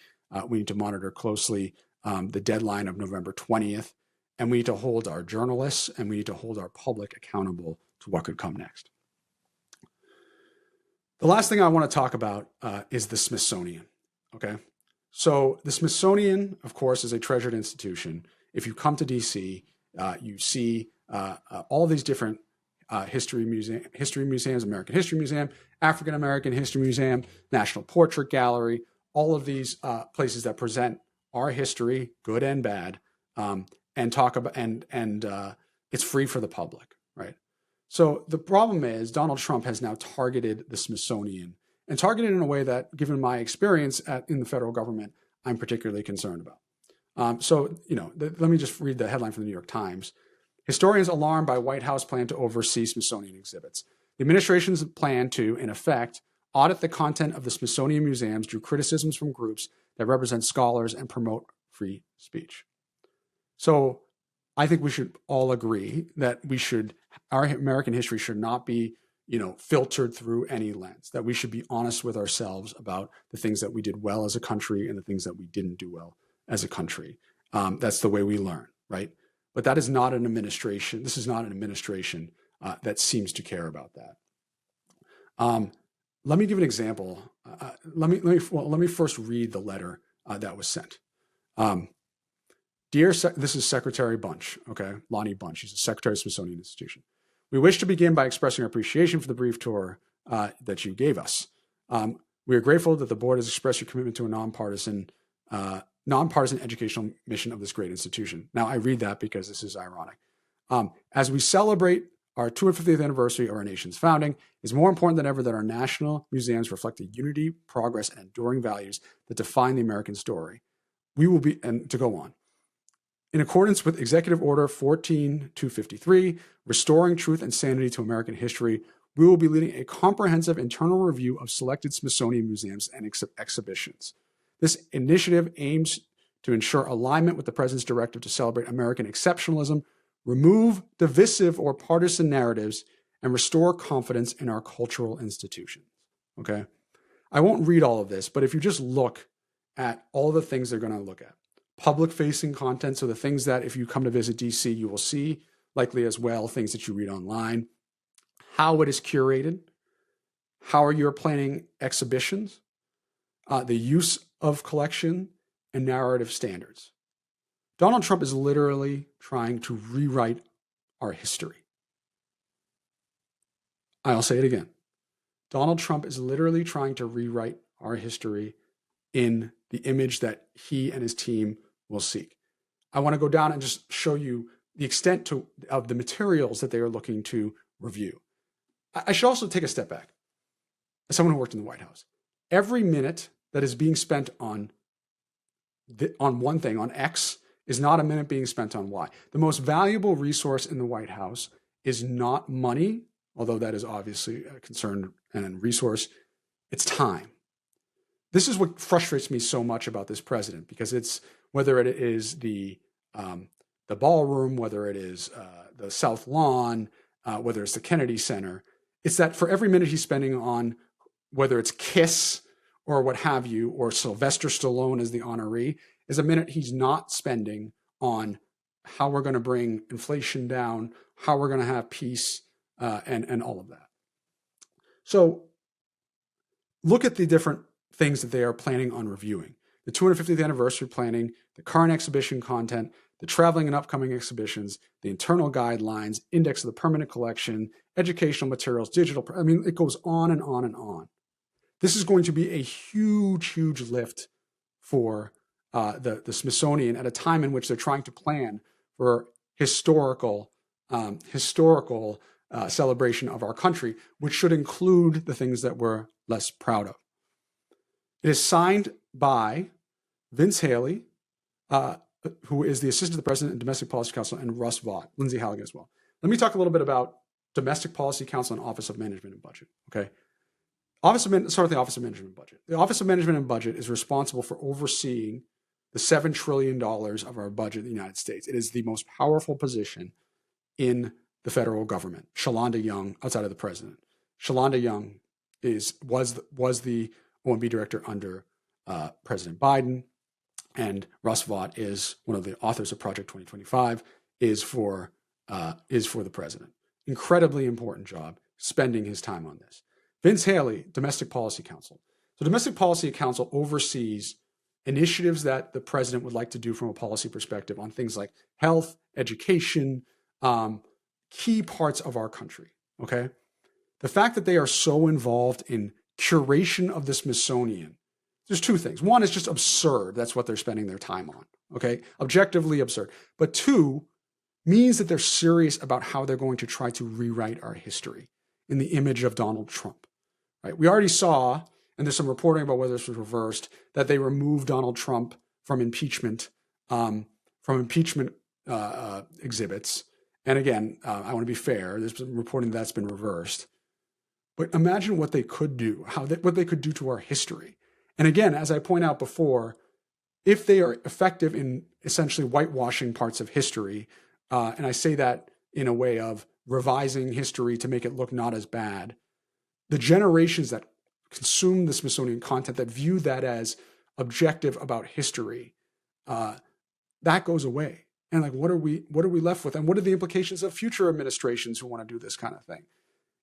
We need to monitor closely the deadline of November 20th. And we need to hold our journalists and we need to hold our public accountable to what could come next. The last thing I want to talk about is the Smithsonian. Okay. So the Smithsonian, of course, is a treasured institution. If you come to DC, you see all these different history museums, American History Museum, African American History Museum, National Portrait Gallery, all of these places that present our history, good and bad, and talk about and it's free for the public, right? So the problem is Donald Trump has now targeted the Smithsonian, and targeted in a way that, given my experience in the federal government, I'm particularly concerned about. Let me just read the headline from the New York Times. Historians alarmed by White House plan to oversee Smithsonian exhibits. The administration's plan to, in effect, audit the content of the Smithsonian museums drew criticisms from groups that represent scholars and promote free speech. So I think we should all agree that our American history should not be, filtered through any lens, that we should be honest with ourselves about the things that we did well as a country and the things that we didn't do well as a country. That's the way we learn, right? But that is not an administration. This is not an administration that seems to care about that. Let me give an example. Let me first read the letter that was sent. This is Secretary Bunch, okay, Lonnie Bunch. She's the Secretary of the Smithsonian Institution. We wish to begin by expressing our appreciation for the brief tour that you gave us. We are grateful that the board has expressed your commitment to a nonpartisan educational mission of this great institution. Now, I read that because this is ironic. As we celebrate our 250th anniversary of our nation's founding, it is more important than ever that our national museums reflect the unity, progress, and enduring values that define the American story. We will be, and to go on. In accordance with Executive Order 14253, Restoring Truth and Sanity to American History, we will be leading a comprehensive internal review of selected Smithsonian museums and exhibitions. This initiative aims to ensure alignment with the President's directive to celebrate American exceptionalism, remove divisive or partisan narratives, and restore confidence in our cultural institutions. Okay? I won't read all of this, but if you just look at all the things they're going to look at, public-facing content, so the things that if you come to visit DC, you will see, likely as well, things that you read online, how it is curated, how you're planning exhibitions, the use of collection, and narrative standards. Donald Trump is literally trying to rewrite our history. I'll say it again. Donald Trump is literally trying to rewrite our history in the image that he and his team will seek. I want to go down and just show you the extent of the materials that they are looking to review. I should also take a step back. As someone who worked in the White House, every minute that is being spent on one thing, on X, is not a minute being spent on Y. The most valuable resource in the White House is not money, although that is obviously a concern and a resource. It's time. This is what frustrates me so much about this president, because it's whether it is the ballroom, whether it is the South Lawn, whether it's the Kennedy Center, it's that for every minute he's spending on whether it's Kiss or what have you, or Sylvester Stallone as the honoree, is a minute he's not spending on how we're going to bring inflation down, how we're going to have peace, and all of that. So look at the different things that they are planning on reviewing. The 250th anniversary planning, the current exhibition content, the traveling and upcoming exhibitions, the internal guidelines, index of the permanent collection, educational materials, digital. I mean, it goes on and on and on. This is going to be a huge, huge lift for the Smithsonian at a time in which they're trying to plan for historical celebration of our country, which should include the things that we're less proud of. It is signed by Vince Haley, who is the assistant to the president and domestic policy counsel, and Russ Vought, Lindsay Halligan as well. Let me talk a little bit about domestic policy counsel and Office of Management and Budget. Okay. Start with the Office of Management and Budget. The Office of Management and Budget is responsible for overseeing the $7 trillion of our budget in the United States. It is the most powerful position in the federal government. Shalonda Young, outside of the president, Shalonda Young was the OMB director under President Biden, and Russ Vought is one of the authors of Project 2025. Is for the president. Incredibly important job, spending his time on this. Vince Haley, Domestic Policy Counsel. So Domestic Policy Counsel oversees initiatives that the president would like to do from a policy perspective on things like health, education, key parts of our country, okay? The fact that they are so involved in curation of the Smithsonian, there's two things. One is just absurd. That's what they're spending their time on, okay? Objectively absurd. But two, means that they're serious about how they're going to try to rewrite our history in the image of Donald Trump, right? We already saw, and there's some reporting about whether this was reversed, that they removed Donald Trump from impeachment exhibits. And again, I want to be fair. There's been reporting that's been reversed. But imagine what they could do, what they could do to our history. And again, as I point out before, if they are effective in essentially whitewashing parts of history, and I say that in a way of revising history to make it look not as bad, the generations that consume the Smithsonian content, that view that as objective about history, that goes away. And like, what are we left with? And what are the implications of future administrations who want to do this kind of thing?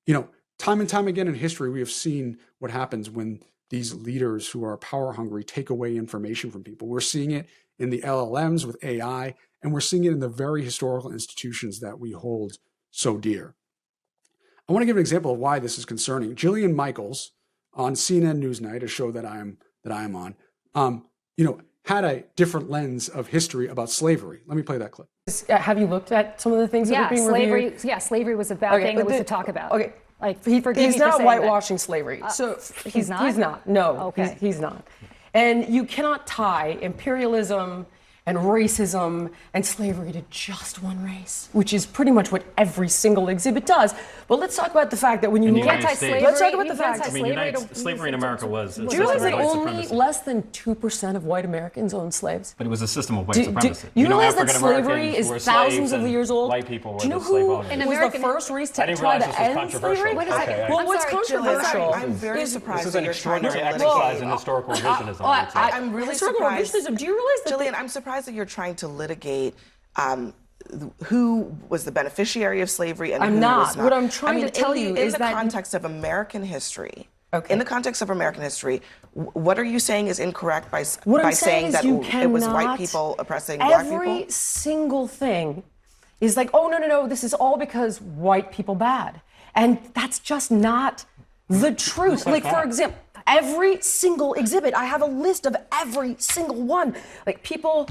You know, time and time again in history, we have seen what happens when these leaders who are power hungry take away information from people. We're seeing it in the LLMs with AI, and we're seeing it in the very historical institutions that we hold so dear. I want to give an example of why this is concerning. Jillian Michaels on CNN Newsnight, a show that I am on, had a different lens of history about slavery. Let me play that clip. Have you looked at some of the things that are being reviewed? Slavery was a bad thing that was to talk about. Okay. Like, he's not whitewashing slavery. So he's not? He's not. No, okay. he's not. And you cannot tie imperialism and racism and slavery to just one race, which is pretty much what every single exhibit does. But let's talk about the fact that when you look at anti-slavery, let's talk about the fact. Slavery in America was. Do you realize that only less than 2% of white Americans owned slaves? But it was a system of white supremacy. You realize that slavery is thousands of years old? White people were Do you know the slave who owners. was the first race to I didn't try realize to this was end controversial. slavery? Well, what's controversial? I'm very surprised This is that an you're trying to extraordinary exercise in historical revisionism. I'm really surprised. Do you realize that Jillian, I'm surprised that you're trying to litigate who was the beneficiary of slavery and who was not. What I'm trying to tell you is that in the context of American history. Okay. In the context of American history, what are you saying is incorrect by is saying that it was white people oppressing black people? Every single thing is like, oh, no, this is all because white people bad. And that's just not the truth. Like, for example, every single exhibit, I have a list of every single one. Like, people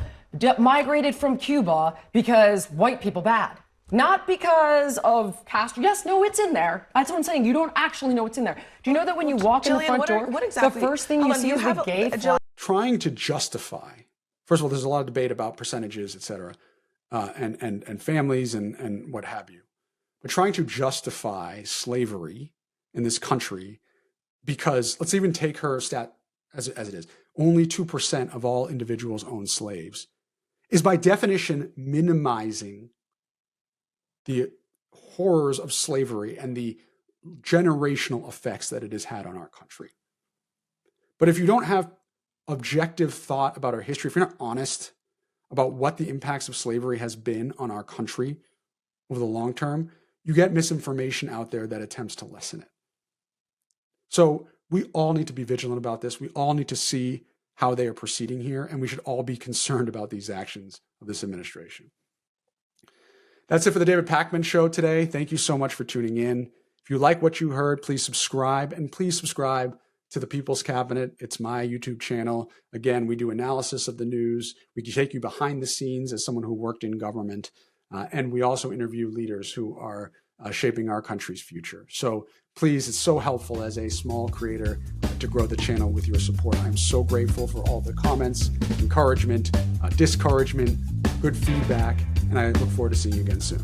migrated from Cuba because white people bad. Not because of Castro. Yes, no, it's in there. That's what I'm saying. You don't actually know what's in there. Do you know that when you walk in the front door, the first thing you see is the gay flag? Trying to justify, first of all, there's a lot of debate about percentages, et cetera, and families and what have you. But trying to justify slavery in this country because, let's even take her stat as it is, only 2% of all individuals own slaves, is by definition minimizing the horrors of slavery and the generational effects that it has had on our country. But if you don't have objective thought about our history, if you're not honest about what the impacts of slavery has been on our country over the long term, you get misinformation out there that attempts to lessen it. So we all need to be vigilant about this. We all need to see how they are proceeding here, and we should all be concerned about these actions of this administration. That's it for the David Pakman Show today. Thank you so much for tuning in. If you like what you heard, please subscribe, and please subscribe to the People's Cabinet. It's my YouTube channel. Again, we do analysis of the news. We can take you behind the scenes as someone who worked in government, and we also interview leaders who are shaping our country's future. So please, it's so helpful as a small creator to grow the channel with your support. I'm so grateful for all the comments, encouragement, discouragement, good feedback, and I look forward to seeing you again soon.